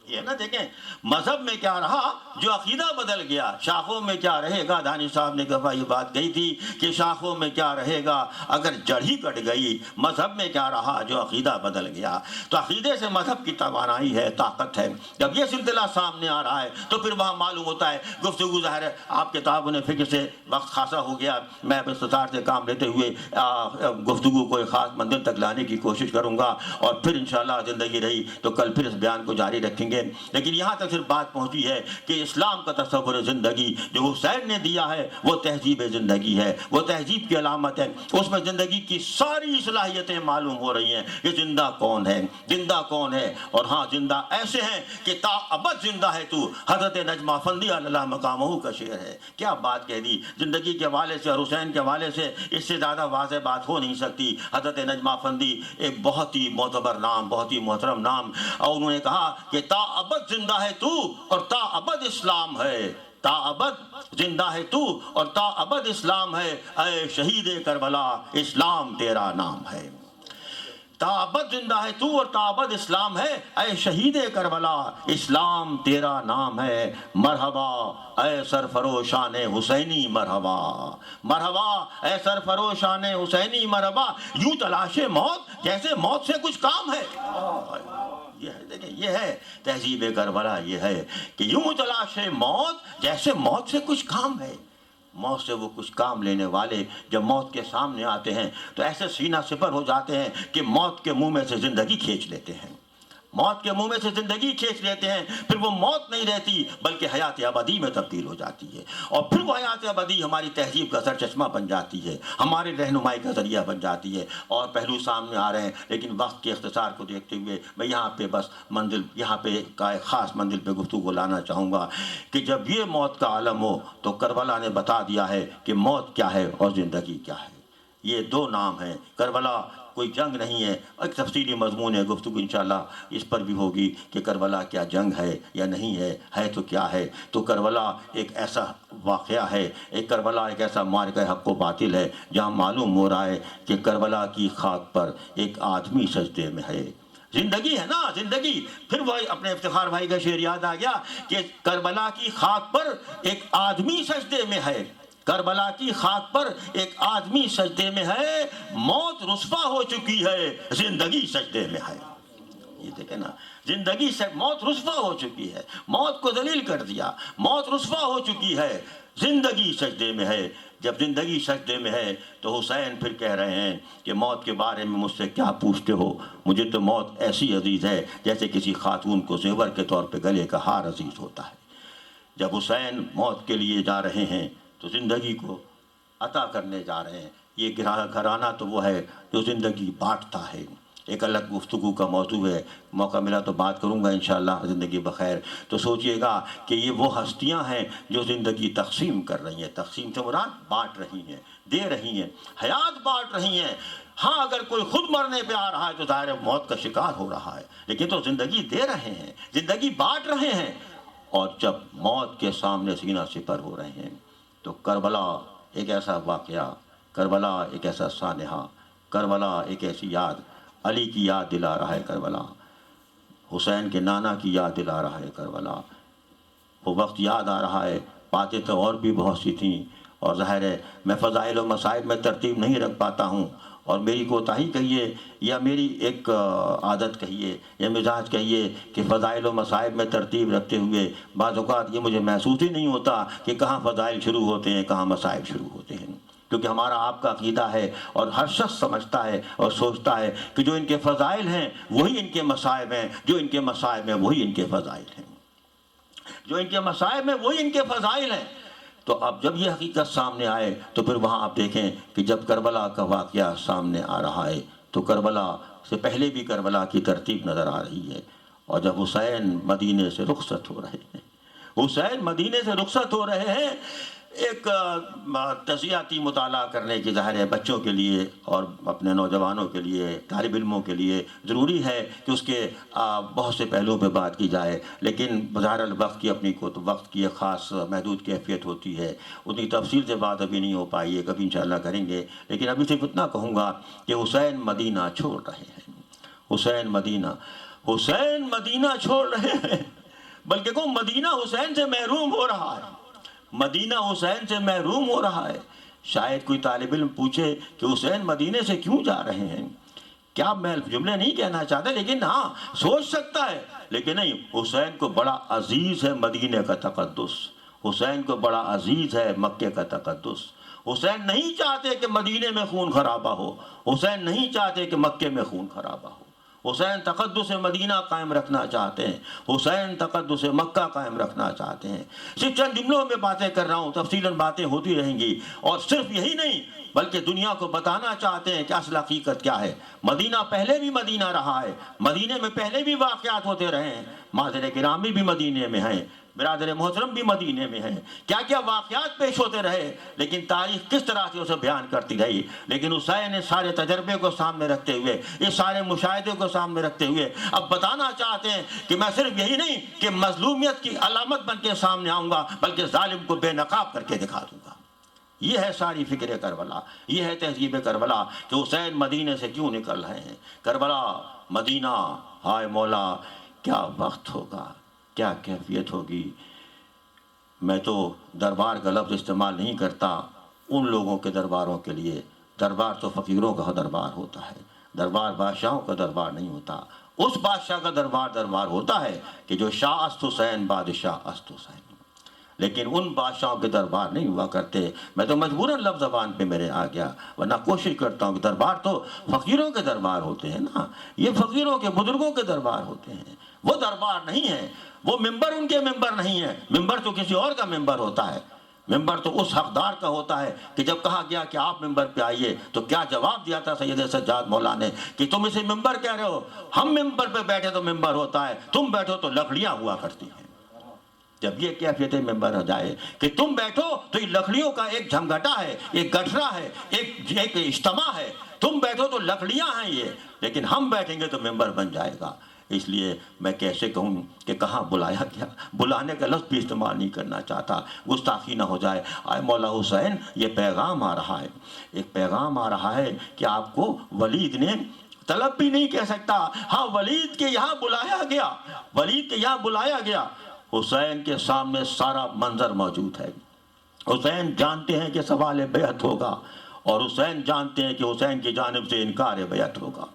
یہ نا دیکھیں, مذہب میں کیا رہا جو عقیدہ بدل گیا. شاخوں میں کیا رہے گا, دانش صاحب نے کہا یہ بات کہی تھی کہ شاخوں میں کیا رہے گا اگر جڑ ہی کٹ گئی, مذہب میں کیا رہا جو عقیدہ بدل گیا. تو عقیدے سے مذہب کی توانائی ہے, طاقت ہے. جب یہ سلسلہ سامنے آ رہا ہے تو پھر وہاں معلوم ہوتا ہے گفتگو, ظاہر ہے آپ کتابوں نے فکر سے وقت خاصا ہو گیا, میں اختصار سے کام لیتے ہوئے گفتگو کو ایک خاص منزل تک لانے کی کوشش کروں گا, اور پھر انشاءاللہ زندگی رہی تو کل پھر اس بیان کو جاری رکھیں گے. ہے، لیکن یہاں تک صرف بات پہنچی ہے کہ اسلام کا تصور زندگی جو حسین نے دیا ہے وہ تہذیب زندگی ہے، وہ تہذیب کی علامت ہے، اس میں زندگی کی ساری صلاحیتیں معلوم ہو رہی ہیں کہ زندہ کون ہے، زندہ کون ہے، اور ہاں زندہ ایسے ہیں کہ تا ابد زندہ ہے تو، حضرت نجمہ افندی اللہ مقامہ کا شعر ہے۔ کیا بات کہہ دی زندگی کے حوالے سے اور حسین کے حوالے سے، اس سے زیادہ واضح بات ہو نہیں سکتی۔ حضرت نجمہ افندی ایک بہت ہی معتبر نام، بہت ہی محترم نام، اور انہوں نے کہا کہ تا ابد زندہ ہے تو اور تا ابد اسلام ہے، تا ابد زندہ ہے تو اور تا ابد اسلام ہے، اے شہید کربلا اسلام تیرا نام ہے۔ تا ابد زندہ ہے تو اور تا ابد اسلام ہے، اے شہید کربلا اسلام تیرا نام ہے، مرحبا اے سرفروشان حسینی مرحبا، مرحبا اے سرفروشان حسینی مرحبا، یوں تلاش موت جیسے موت سے کچھ کام ہے۔ یہ ہے، دیکھیں یہ ہے تہذیب کربلا، یہ ہے کہ یوں تلاش موت جیسے موت سے کچھ کام ہے۔ موت سے وہ کچھ کام لینے والے جب موت کے سامنے آتے ہیں تو ایسے سینہ سپر ہو جاتے ہیں کہ موت کے منہ میں سے زندگی کھینچ لیتے ہیں، موت کے منہ میں سے زندگی کھینچ لیتے ہیں، پھر وہ موت نہیں رہتی بلکہ حیات ابدی میں تبدیل ہو جاتی ہے، اور پھر وہ حیات ابدی ہماری تہذیب کا سرچشمہ بن جاتی ہے، ہماری رہنمائی کا ذریعہ بن جاتی ہے۔ اور پہلو سامنے آ رہے ہیں، لیکن وقت کے اختصار کو دیکھتے ہوئے میں یہاں پہ بس یہاں پہ ایک خاص منزل پہ گفتگو لانا چاہوں گا کہ جب یہ موت کا عالم ہو تو کربلا نے بتا دیا ہے کہ موت کیا ہے اور زندگی کیا ہے۔ یہ دو نام ہیں، کربلا کوئی جنگ نہیں ہے، ایک تفصیلی مضمون ہے، گفتگو انشاءاللہ اس پر بھی ہوگی کہ کربلا کیا جنگ ہے یا نہیں ہے تو کیا ہے۔ تو کربلا ایک ایسا واقعہ ہے، ایک کربلا ایک ایسا معرکہ حق و باطل ہے جہاں معلوم ہو رہا ہے کہ کربلا کی خاک پر ایک آدمی سجدے میں ہے۔ زندگی ہے نا، زندگی، پھر وہی اپنے افتخار بھائی کا شعر یاد آ گیا کہ کربلا کی خاک پر ایک آدمی سجدے میں ہے، کربلا کی خاک پر ایک آدمی سجدے میں ہے، موت رسوا ہو چکی ہے، زندگی سجدے میں ہے۔ یہ دیکھیں نا، زندگی سے موت رسوا ہو چکی ہے، موت کو ذلیل کر دیا، موت رسوا ہو چکی ہے، زندگی سجدے میں ہے۔ جب زندگی سجدے میں ہے تو حسین پھر کہہ رہے ہیں کہ موت کے بارے میں مجھ سے کیا پوچھتے ہو، مجھے تو موت ایسی عزیز ہے جیسے کسی خاتون کو زیور کے طور پہ گلے کا ہار عزیز ہوتا ہے۔ جب حسین موت کے لیے جا رہے ہیں تو زندگی کو عطا کرنے جا رہے ہیں۔ یہ گھرانہ تو وہ ہے جو زندگی بانٹتا ہے، ایک الگ گفتگو کا موضوع ہے، موقع ملا تو بات کروں گا انشاءاللہ زندگی بخیر۔ تو سوچئے گا کہ یہ وہ ہستیاں ہیں جو زندگی تقسیم کر رہی ہیں، تقسیم سے مراد بانٹ رہی ہیں، دے رہی ہیں، حیات بانٹ رہی ہیں۔ ہاں اگر کوئی خود مرنے پہ آ رہا ہے تو ظاہر ہے موت کا شکار ہو رہا ہے، لیکن تو زندگی دے رہے ہیں، زندگی بانٹ رہے ہیں۔ اور جب موت کے سامنے سینہ سپر ہو رہے ہیں تو کربلا ایک ایسا واقعہ، کربلا ایک ایسا سانحہ، کربلا ایک ایسی یاد، علی کی یاد دلا رہا ہے کربلا، حسین کے نانا کی یاد دلا رہا ہے کربلا۔ وہ وقت یاد آ رہا ہے، باتیں تو اور بھی بہت سی تھیں، اور ظاہر ہے میں فضائل و مصائب میں ترتیب نہیں رکھ پاتا ہوں، اور میری کوتاہی کہیے یا میری ایک عادت کہیے یا مزاج کہیے کہ فضائل و مصائب میں ترتیب رکھتے ہوئے بعض اوقات یہ مجھے محسوس ہی نہیں ہوتا کہ کہاں فضائل شروع ہوتے ہیں کہاں مصائب شروع ہوتے ہیں، کیونکہ ہمارا آپ کا عقیدہ ہے اور ہر شخص سمجھتا ہے اور سوچتا ہے کہ جو ان کے فضائل ہیں وہی ان کے مصائب ہیں، جو ان کے مصائب ہیں وہی ان کے فضائل ہیں، جو ان کے مصائب ہیں وہی ان کے فضائل ہیں۔ تو اب جب یہ حقیقت سامنے آئے تو پھر وہاں آپ دیکھیں کہ جب کربلا کا واقعہ سامنے آ رہا ہے تو کربلا سے پہلے بھی کربلا کی ترتیب نظر آ رہی ہے، اور جب حسین مدینے سے رخصت ہو رہے ہیں، حسین مدینے سے رخصت ہو رہے ہیں، ایک تجزیاتی مطالعہ کرنے کی ظاہر ہے بچوں کے لیے اور اپنے نوجوانوں کے لیے، طالب علموں کے لیے ضروری ہے کہ اس کے بہت سے پہلوؤں پہ بات کی جائے، لیکن بظاہر وقت کی اپنی کو تو وقت کی ایک خاص محدود کیفیت ہوتی ہے، اتنی تفصیل سے بات ابھی نہیں ہو پائی ہے، کبھی انشاءاللہ کریں گے، لیکن ابھی صرف اتنا کہوں گا کہ حسین مدینہ چھوڑ رہے ہیں، حسین مدینہ چھوڑ رہے ہیں، بلکہ کو مدینہ حسین سے محروم ہو رہا ہے، مدینہ حسین سے محروم ہو رہا ہے۔ شاید کوئی طالب علم پوچھے کہ حسین مدینے سے کیوں جا رہے ہیں، کیا میں جملے نہیں کہنا چاہتا، لیکن ہاں سوچ سکتا ہے، لیکن نہیں، حسین کو بڑا عزیز ہے مدینے کا تقدس، حسین کو بڑا عزیز ہے مکے کا تقدس، حسین نہیں چاہتے کہ مدینے میں خون خرابہ ہو، حسین نہیں چاہتے کہ مکے میں خون خرابہ ہو، حسین تقدس مدینہ قائم رکھنا چاہتے ہیں، حسین تقدس مکہ قائم رکھنا چاہتے ہیں۔ صرف چند جملوں میں باتیں کر رہا ہوں، تفصیلاً باتیں ہوتی رہیں گی، اور صرف یہی نہیں بلکہ دنیا کو بتانا چاہتے ہیں کہ اصل حقیقت کیا ہے۔ مدینہ پہلے بھی مدینہ رہا ہے، مدینے میں پہلے بھی واقعات ہوتے رہے ہیں، معاشر گرامی بھی مدینے میں ہیں، برادر محترم بھی مدینے میں ہیں، کیا کیا واقعات پیش ہوتے رہے، لیکن تاریخ کس طرح سے اسے بیان کرتی رہی۔ لیکن حسین نے سارے تجربے کو سامنے رکھتے ہوئے، اس سارے مشاہدے کو سامنے رکھتے ہوئے اب بتانا چاہتے ہیں کہ میں صرف یہی نہیں کہ مظلومیت کی علامت بن کے سامنے آؤں گا، بلکہ ظالم کو بے نقاب کر کے دکھا دوں گا۔ یہ ہے ساری فکر کربلا، یہ ہے تہذیب کربلا کہ حسین مدینے سے کیوں نکل رہے ہیں۔ کربلا، مدینہ، ہائے مولا کیا وقت ہوگا، کیا کیفیت ہوگی۔ میں تو دربار کا لفظ استعمال نہیں کرتا ان لوگوں کے درباروں کے لیے، دربار تو فقیروں کا دربار ہوتا ہے، دربار بادشاہوں کا دربار نہیں ہوتا۔ اس بادشاہ کا دربار ہوتا ہے کہ جو شاہ است حسین بادشاہ است حسین، لیکن ان بادشاہوں کے دربار نہیں ہوا کرتے۔ میں تو مجبوراً لفظ زبان پہ میرے آ گیا، ورنہ کوشش کرتا ہوں کہ دربار تو فقیروں کے دربار ہوتے ہیں نا، یہ فقیروں کے بزرگوں کے دربار ہوتے ہیں، وہ دربار نہیں ہے، وہ ممبر ان کے ممبر نہیں ہے، ممبر تو کسی اور کا ممبر ہوتا ہے۔ ممبر تو اس حقدار کا ہوتا ہے کہ جب کہا گیا کہ آپ ممبر پہ آئیے تو کیا جواب دیا تھا سید سجاد مولا نے کہ تم اسے ممبر کہہ رہے ہو، ہم ممبر پہ بیٹھے تو ممبر ہوتا ہے، تم بیٹھو تو لکڑیاں ہوا کرتی ہیں۔ جب یہ کیفیت ممبر ہو جائے کہ تم بیٹھو تو یہ لکڑیوں کا ایک جھمگھٹا ہے، ایک گٹھرا ہے، ایک اجتماع ہے، تم بیٹھو تو لکڑیاں ہیں یہ، لیکن ہم بیٹھیں گے تو ممبر بن جائے گا۔ اس لیے میں کیسے کہوں کہ کہاں بلایا گیا، بلانے کا لفظ بھی استعمال نہیں کرنا چاہتا، گستاخی نہ ہو جائے۔ آئے مولا حسین، یہ پیغام آ رہا ہے، ایک پیغام آ رہا ہے کہ آپ کو ولید نے طلب بھی نہیں کہہ سکتا، ہاں ولید کے یہاں بلایا گیا، ولید کے یہاں بلایا گیا۔ حسین کے سامنے سارا منظر موجود ہے، حسین جانتے ہیں کہ سوال بیعت ہوگا، اور حسین جانتے ہیں کہ حسین کی جانب سے انکار بیعت ہوگا،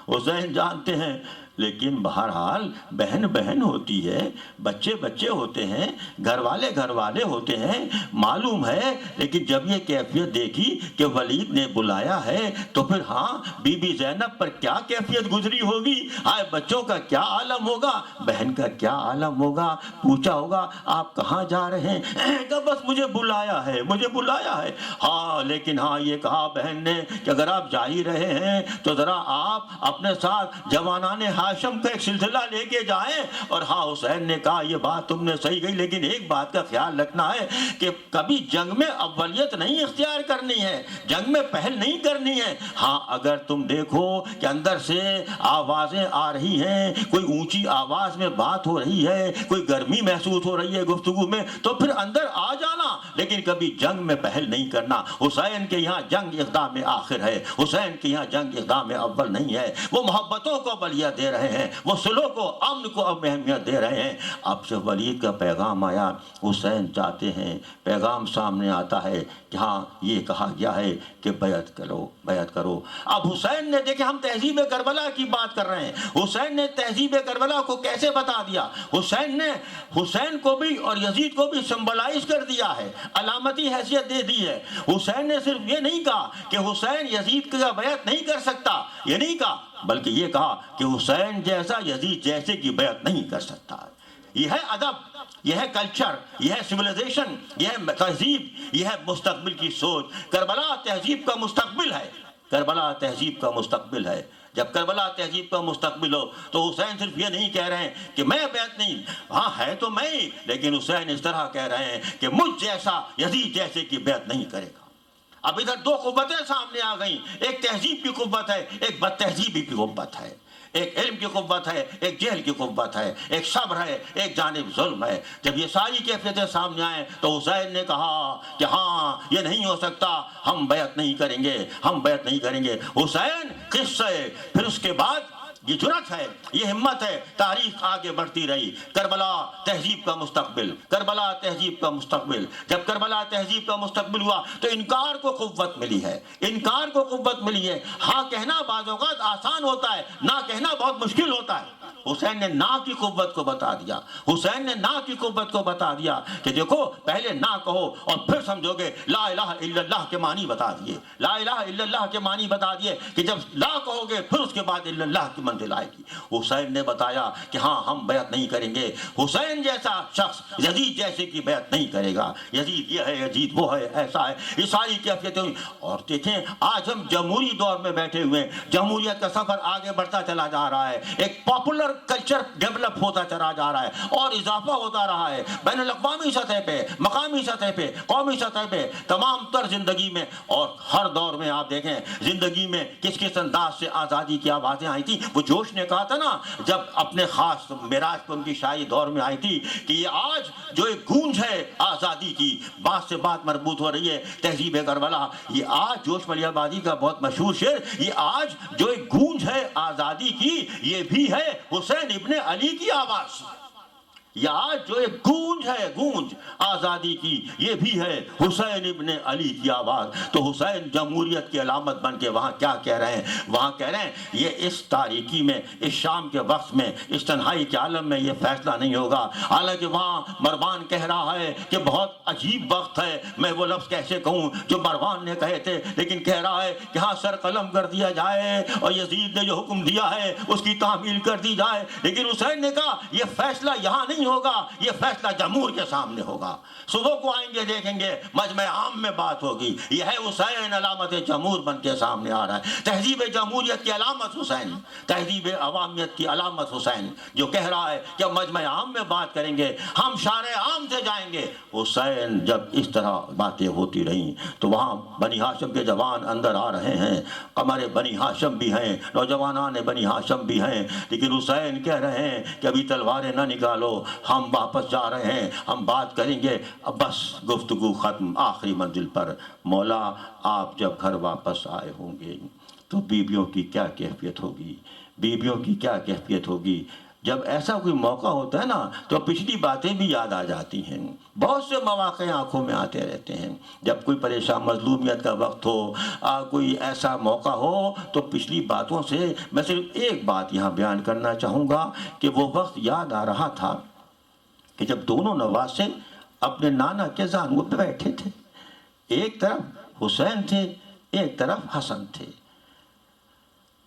حسین جانتے ہیں، لیکن بہرحال بہن بہن ہوتی ہے، بچے بچے ہوتے ہیں، گھر والے ہوتے ہیں، معلوم ہے۔ لیکن جب یہ کیفیت دیکھی کہ ولید نے بلایا ہے تو پھر ہاں بی بی زینب پر کیا کیفیت گزری ہوگی، ہائے بچوں کا کیا عالم ہوگا، بہن کا کیا عالم ہوگا۔ پوچھا ہوگا آپ کہاں جا رہے ہیں، کہ بس مجھے بلایا ہے، مجھے بلایا ہے۔ ہاں لیکن ہاں یہ کہا بہن نے کہ اگر آپ جا ہی رہے ہیں تو ذرا آپ اپنے ساتھ جوانان ہاشم کا ایک سلسلہ لے کے جائیں۔ اور ہاں حسین نے کہا یہ بات تم نے صحیح کہی، لیکن ایک بات کا خیال رکھنا ہے کہ کبھی جنگ میں اولیت نہیں اختیار کرنی ہے، جنگ میں پہل نہیں کرنی ہے۔ ہاں اگر تم دیکھو کہ اندر سے آوازیں آ رہی ہیں، کوئی اونچی آواز میں بات ہو رہی ہے، کوئی گرمی محسوس ہو رہی ہے گفتگو میں، تو پھر اندر آ جانا، لیکن کبھی جنگ میں پہل نہیں کرنا۔ حسین کے یہاں جنگ اقدام آخر ہے، حسین کے یہاں جنگ اقدام اول نہیں ہے۔ وہ محبتوں کو بلیہ دے رہے ہیں، وہ صلح کو، امن کو اب اہمیت دے رہے ہیں۔ اب سے ولید کا پیغام آیا، حسین چاہتے ہیں، پیغام سامنے آتا ہے کہ ہاں یہ کہا گیا ہے کہ بیعت کرو، بیعت کرو۔ اب حسین نے، دیکھیں ہم تہذیب کربلا کی بات کر رہے ہیں، حسین نے تہذیب کربلا کو کیسے بتا دیا۔ حسین نے حسین کو بھی اور یزید کو بھی سمبلائز کر دیا ہے، علامتی حیثیت دے دی ہے۔ حسین نے صرف یہ نہیں کہا کہ حسین یزید کا بیعت نہیں کر سکتا، یہ نہیں کہا، بلکہ یہ کہا کہ حسین جیسا یزید جیسے کی بیعت نہیں کر سکتا۔ یہ ہے ادب، یہ ہے کلچر، یہ ہے سویلائزیشن، یہ ہے تہذیب، یہ ہے مستقبل کی سوچ۔ کربلا تہذیب کا مستقبل ہے، کربلا تہذیب کا مستقبل ہے۔ جب کربلا تہذیب کا مستقبل ہو تو حسین صرف یہ نہیں کہہ رہے ہیں کہ میں بیعت نہیں، ہاں ہے تو میں ہی، لیکن حسین اس طرح کہہ رہے ہیں کہ مجھ جیسا یزید جیسے کی بیعت نہیں کرے گا۔ اب ادھر دو قوتیں سامنے آ گئیں، ایک تہذیب کی قوت ہے، ایک بد تہذیبی کی قوت ہے، ایک علم کی قوت ہے، ایک جہل کی قوت ہے، ایک صبر ہے، ایک جانب ظلم ہے۔ جب یہ ساری کیفیتیں سامنے آئیں تو حسین نے کہا کہ ہاں یہ نہیں ہو سکتا، ہم بیعت نہیں کریں گے، ہم بیعت نہیں کریں گے۔ حسین قصہ ہے، پھر اس کے بعد یہ جرأت ہے، یہ ہمت ہے، تاریخ آگے بڑھتی رہی۔ کربلا تہذیب کا مستقبل، کربلا تہذیب کا مستقبل۔ جب کربلا تہذیب کا مستقبل ہوا تو انکار کو قوت ملی ہے، انکار کو قوت ملی ہے۔ ہاں کہنا بعض اوقات آسان ہوتا ہے، نہ کہنا بہت مشکل ہوتا ہے۔ حسین نے نا کی قوت کو بتا دیا، حسین نے نا کی قوت کو بتا دیا کہ دیکھو پہلے نا کہو اور پھر سمجھو گے لا الہ الا اللہ کے معنی بتا دیے، لا الہ الا اللہ کے معنی بتا دیے کہ جب لا کہو گے پھر اس کے بعد الا اللہ کی منزل آئے گی۔ حسین نے بتایا کہ ہاں ہم بیعت نہیں کریں گے، حسین جیسا شخص یزید جیسے کی بیعت نہیں کرے گا، یزید یہ ہے، یزید وہ ہے، ایسا ہے، یہ ساری کیفیتیں ہوئی۔ اور دیکھیں آج ہم جمہوری دور میں بیٹھے ہوئے ہیں، جمہوریت کا سفر آگے بڑھتا چلا جا رہا ہے، ایک پاپولر کلچر ڈیولپ ہوتا چلا جا رہا ہے اور اضافہ ہوتا رہا ہے بین الاقوامی سطح پہ، مقامی سطح پہ، قومی سطح پہ، تمام تر زندگی میں۔ اور ہر دور میں آپ دیکھیں زندگی میں کس کس انداز سے آزادی کی آوازیں آئی تھی۔ وہ جوش نے کہا تھا نا جب اپنے خاص معراج پہ ان کی شاعری دور میں آئی تھی کہ یہ آج جو ایک گونج ہے آزادی کی، بات سے بات مربوط ہو رہی ہے تہذیب کربلا، یہ آج جوش ملیح آبادی کا بہت مشہور شعر، یہ آج جو ایک گونج ہے آزادی کی یہ بھی ہے حسین ابن علی کی آواز، یہ آج جو ایک گونج ہے، گونج آزادی کی، یہ بھی ہے حسین ابن علی کی آواز۔ تو حسین جمہوریت کی علامت بن کے وہاں کیا کہہ رہے ہیں؟ وہاں کہہ رہے ہیں یہ اس تاریکی میں، اس شام کے وقت میں، اس تنہائی کے عالم میں یہ فیصلہ نہیں ہوگا۔ حالانکہ وہاں مروان کہہ رہا ہے کہ بہت عجیب وقت ہے، میں وہ لفظ کیسے کہوں جو مروان نے کہے تھے، لیکن کہہ رہا ہے کہ ہاں سر قلم کر دیا جائے اور یزید نے جو حکم دیا ہے اس کی تعمیل کر دی جائے، لیکن حسین نے کہا یہ فیصلہ یہاں نہیں ہوگا، یہ فیصلہ جمہور کے سامنے ہوگا۔ صبح کو آئیں گے دیکھیں گے مجمع عام میں بات ہوگی، یہ ہے حسین علامت جمہور بن کے سامنے آ رہا ہے، تہذیب جمہوریت کی علامت حسین، تہذیب عوامیت کی علامت حسین، جو کہہ رہا ہے کہ مجمع عام میں بات کریں گے، ہم شارع عام سے جائیں گے۔ حسین جب اس طرح باتیں ہوتی رہیں تو وہاں بنی ہاشم کے جوان اندر آ رہے ہیں، ہمارے بنی ہاشم بھی ہیں، نوجوانان بنی ہاشم بھی ہیں، لیکن حسین کہہ رہے ہیں کہ ابھی تلواریں نہ نکالو، ہم واپس جا رہے ہیں، ہم بات کریں گے، اب بس گفتگو ختم، آخری منزل پر۔ مولا آپ جب گھر واپس آئے ہوں گے تو بیویوں کی کیا کیفیت ہوگی، بیویوں کی کیا کیفیت ہوگی۔ جب ایسا کوئی موقع ہوتا ہے نا تو پچھلی باتیں بھی یاد آ جاتی ہیں، بہت سے مواقع آنکھوں میں آتے رہتے ہیں، جب کوئی پریشان مظلومیت کا وقت ہو، کوئی ایسا موقع ہو تو پچھلی باتوں سے میں صرف ایک بات یہاں بیان کرنا چاہوں گا کہ وہ وقت یاد آ رہا تھا کہ جب دونوں نواسے اپنے نانا کے زانوں پہ بیٹھے تھے، ایک طرف حسین تھے ایک طرف حسن تھے۔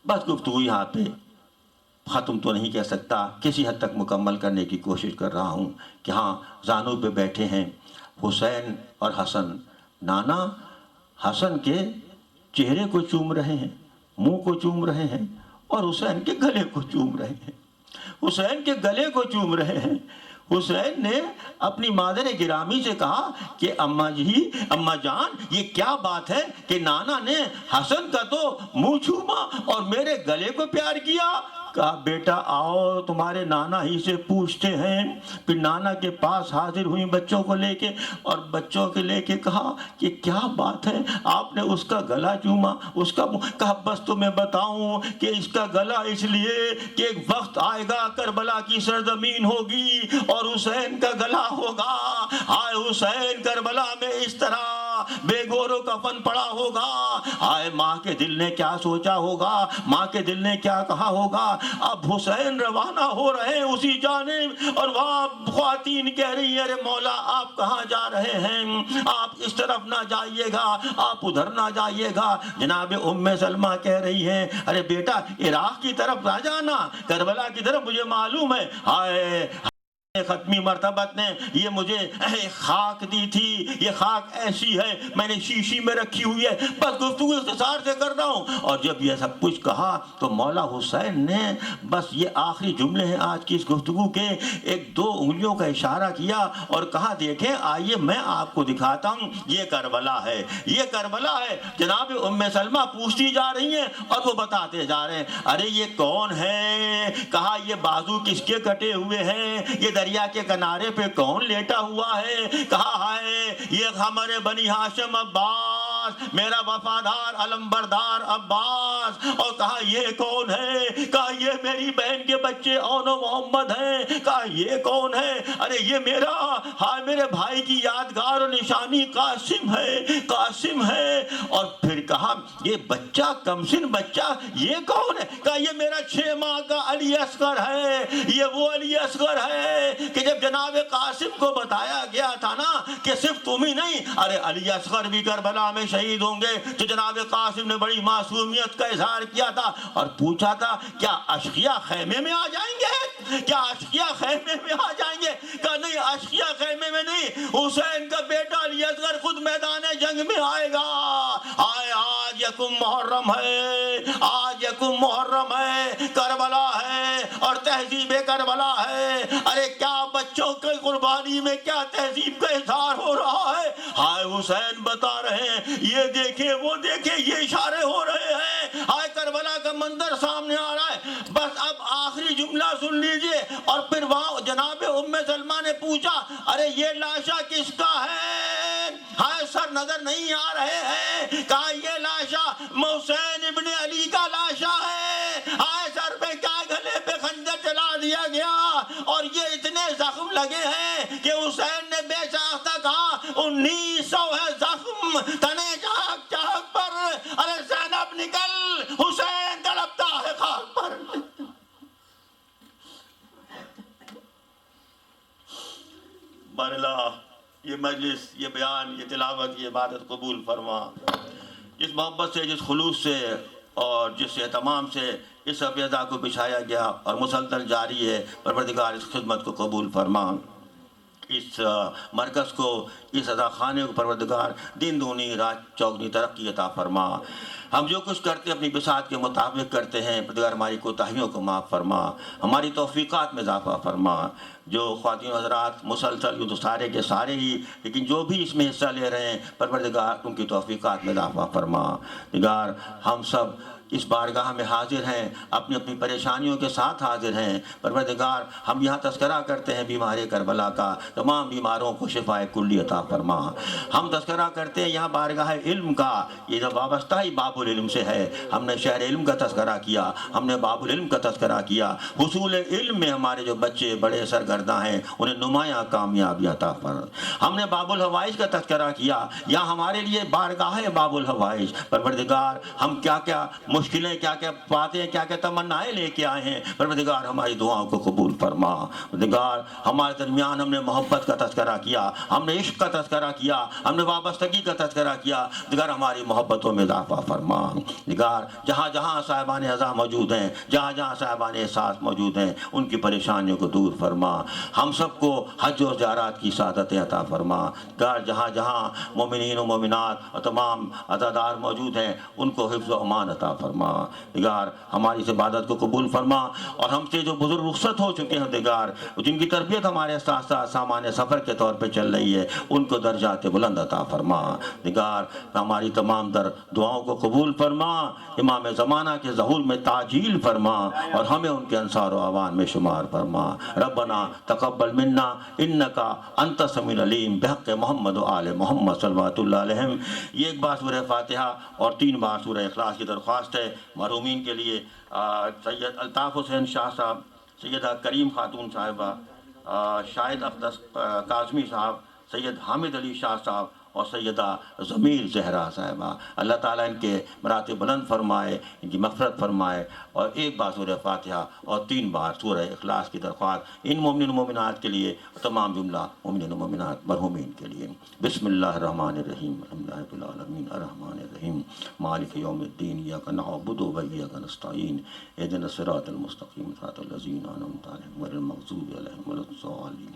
بس گفتگو یہاں پہ ختم تو نہیں کہہ سکتا، کسی حد تک مکمل کرنے کی کوشش کر رہا ہوں کہ ہاں زانوں پہ بیٹھے ہیں حسین اور حسن، نانا حسن کے چہرے کو چوم رہے ہیں، منہ کو چوم رہے ہیں اور حسین کے گلے کو چوم رہے ہیں، حسین کے گلے کو چوم رہے ہیں۔ حسین نے اپنی مادر گرامی سے کہا کہ اماں جی، اماں جان، یہ کیا بات ہے کہ نانا نے حسن کا تو منہ چوما اور میرے گلے کو پیار کیا؟ کہا بیٹا آؤ تمہارے نانا ہی سے پوچھتے ہیں۔ پھر نانا کے پاس حاضر ہوئی بچوں کو لے کے اور بچوں کے لے کے کہا کہ کیا بات ہے آپ نے اس کا گلا چوما، اس کا کہا بس تمہیں بتاؤں کہ اس کا گلا اس لیے کہ ایک وقت آئے گا کربلا کی سرزمین ہوگی اور حسین کا گلا ہوگا، ہائے حسین کربلا میں اس طرح بے گور و کفن پڑا ہوگا، ہائے ماں کے دل نے کیا سوچا ہوگا، ماں کے دل نے کیا کہا ہوگا۔ اب حسین روانہ ہو رہے ہیں اسی جانب اور وہاں خواتین کہہ رہی ہیں ارے مولا آپ کہاں جا رہے ہیں، آپ اس طرف نہ جائیے گا، آپ ادھر نہ جائیے گا۔ جناب ام سلمہ کہہ رہی ہیں ارے بیٹا عراق کی طرف نہ جانا، کربلا کی طرف مجھے معلوم ہے، ہائے ختمی مرتبت نے یہ مجھے خاک دی تھی، یہ خاک ایسی ہے میں نے شیشی میں رکھی ہوئی ہے، بس گفتگو اختصار سے کر رہا ہوں۔ اور جب یہ سب کچھ کہا تو مولا حسین نے بس یہ آخری جملے ہیں آج کی اس گفتگو کے، ایک دو انگلیوں کا اشارہ کیا اور کہا دیکھیں آئیے میں آپ کو دکھاتا ہوں، یہ کربلا ہے، یہ کربلا ہے۔ جناب ام سلمہ پوچھتی جا رہی ہیں اور وہ بتاتے جا رہے ہیں ارے یہ کون ہے، کہا یہ بازو کس کے کٹے ہوئے ہیں، یہ دریا کے کنارے پہ کون لیٹا ہوا ہے، کہا ہائے یہ ہمارے بنی ہاشم عباس عباس، میرا وفادار علمبردار عباس۔ اور کہا یہ کون ہے؟ کہا یہ میری بہن کے بچے اون و محمد ہیں۔ کہا یہ کون ہے؟ ارے یہ میرے بھائی کی یادگار و نشانی قاسم ہے، قاسم ہے۔ اور پھر کہا یہ بچہ کمسن بچہ یہ کون ہے؟ کہا یہ میرا 6 ماہ کا علی اصغر ہے، یہ وہ علی اصغر ہے کہ جب جناب قاسم کو بتایا گیا تھا نا کہ صرف تم ہی نہیں، ارے علی اصغر بھی کربلا میں شہید ہوں گے، تو جناب قاسم نے بڑی معصومیت کا اظہار کیا تھا اور پوچھا تھا کیا اشقیاء خیمے میں آ جائیں گے؟ کیا اشقیاء خیمے میں آ جائیں گے؟ کہا نہیں، اشقیاء خیمے میں نہیں، حسین کا بیٹا علی اصغر خود میدان جنگ میں آئے گا۔ آج یکم محرم ہے، آج یکم محرم ہے، کربلا ہے اور تہذیب کربلا ہے۔ ارے کیا بچوں کے قربانی میں کیا تہذیب کا اظہار ہو رہا ہے۔ ہائے حسین بتا رہے ہیں یہ دیکھے وہ دیکھے، یہ اشارے ہو رہے ہیں، ہائے کربلا کا منظر سامنے آ رہا ہے۔ بس اب آخری جملہ سن لیجئے۔ اور پھر وہاں جناب ام سلمہ نے پوچھا ارے یہ لاشا کس کا ہے؟ ہائے سر نظر نہیں آ رہے ہیں۔ کہا یہ لاشا حسین ابن علی کا لاشا ہے۔ ہائے سر پہ کیا گلے پہ خنجر چلا دیا گیا اور یہ اتنے زخم لگے ہیں کہ حسین نے بے ساختہ کہا 1900 ہے زخم تنے چاک چاک پر۔ ارے زینب نکل، حسین تڑپتا ہے خاک پر۔ باراللہ یہ مجلس، یہ بیان، یہ تلاوت، یہ عبادت قبول فرما۔ جس محبت سے، جس خلوص سے اور جس اہتمام سے اس عقیدہ کو بچھایا گیا اور مسلسل جاری ہے، پروردگار اس خدمت کو قبول فرما۔ اس مرکز کو، اس عزا خانے کو پروردگار دن دونی رات چوگنی ترقی عطا فرما۔ ہم جو کچھ کرتے اپنی بساط کے مطابق کرتے ہیں، پروردگار ہماری کوتاہیوں کو معاف فرما، ہماری توفیقات میں اضافہ فرما۔ جو خواتین حضرات مسلسل یہ تو سارے کے سارے ہی، لیکن جو بھی اس میں حصہ لے رہے ہیں، پروردگار ان کی توفیقات میں اضافہ فرما۔ پروردگار ہم سب اس بارگاہ میں حاضر ہیں، اپنی اپنی پریشانیوں کے ساتھ حاضر ہیں۔ پروردگار ہم یہاں تذکرہ کرتے ہیں بیمار کربلا کا، تمام بیماروں کو شفاء کلی عطا فرما۔ ہم تذکرہ کرتے ہیں یہاں بارگاہ علم کا، یہ جو وابستہ ہی باب العلم سے ہے۔ ہم نے شہر علم کا تذکرہ کیا، ہم نے باب العلم کا تذکرہ کیا۔ حصول علم میں ہمارے جو بچے بڑے سرگرداں ہیں انہیں نمایاں کامیابی عطا فرما۔ ہم نے باب الحوائج کا تذکرہ کیا، یہاں ہمارے لیے بارگاہ باب الحوائج۔ پروردگار ہم کیا کیا مشکلیں، کیا کیا باتیں، کیا کیا تمنائیں لے کے آئے ہیں، پروردگار ہماری دعاؤں کو قبول فرما۔ پروردگار ہمارے درمیان ہم نے محبت کا تذکرہ کیا، ہم نے عشق کا تذکرہ کیا، ہم نے وابستگی کا تذکرہ کیا، پروردگار ہماری محبتوں میں اضافہ فرما۔ پروردگار جہاں جہاں صاحبان عزا موجود ہیں، جہاں جہاں صاحبان احساس موجود ہیں، ان کی پریشانیوں کو دور فرما۔ ہم سب کو حج و زیارات کی سعادت عطا فرما۔ پروردگار جہاں جہاں مومنین و مومنات اور تمام عزادار موجود ہیں ان کو حفظ و امان عطا فرما۔ پروردگار ہماری اس عبادت کو قبول فرما، اور ہم سے جو بزرگ رخصت ہو چکے ہیں پروردگار، جن کی تربیت ہمارے ساتھ ساتھ سامان سفر کے طور پہ چل رہی ہے، ان کو درجات بلند عطا فرما۔ پروردگار ہماری تمام در دعاؤں کو قبول فرما، امام زمانہ کے ظہور میں تعجیل فرما، اور ہمیں ان کے انصار و اعوان میں شمار فرما۔ ربنا تقبل منا انکا انت السمیع العلیم بحق محمد و آل محمد صلوات اللہ علیہم۔ یہ ایک بار سورہ فاتحہ اور 3 بار سورہ اخلاص کی درخواست ہے مرحومین کے لیے۔ سید الطاف حسین شاہ صاحب، سیدہ کریم خاتون صاحبہ، شاہد اقدس کاظمی صاحب، سید حامد علی شاہ صاحب اور سیدہ ضمیر زہرا صاحبہ، اللہ تعالیٰ ان کے مراتب بلند فرمائے، ان کی مغفرت فرمائے۔ اور ایک بار سورہ فاتحہ اور 3 بار سورہ اخلاص کی درخواست ان مومنین و مومنات کے لیے، تمام جملہ مومنین و مومنات مرحومین کے لیے۔ بسم اللہ الرحمن الرحیم، الحمدللہ رب العالمین الرحمن الرحیم مالک یوم الدین، ایاک نعبد و ایاک نستعین، اہدنا الصراط المستقیم صراط الذین انعمت علیہم غیر المغضوب علیہم ولا الضالین۔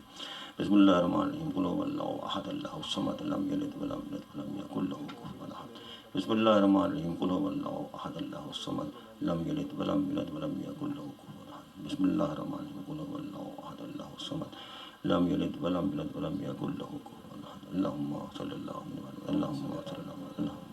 بسم اللہ الرحمن الرحیم، قل هو اللہ احد اللہ الصمد لم یلد ولم یولد ولم یکن له کفوا احد۔ بسم اللہ الرحمن الرحیم، قل هو اللہ احد اللہ الصمد لم یلد ولم یولد ولم یکن له کفوا احد۔ بسم اللہ الرحمن الرحیم، قل هو اللہ احد اللہ الصمد لم یلد ولم یولد ولم یکن له کفوا احد۔ اللہم صلی اللہ علیہ وسلم، اللہم صلی اللہ علیہ وسلم۔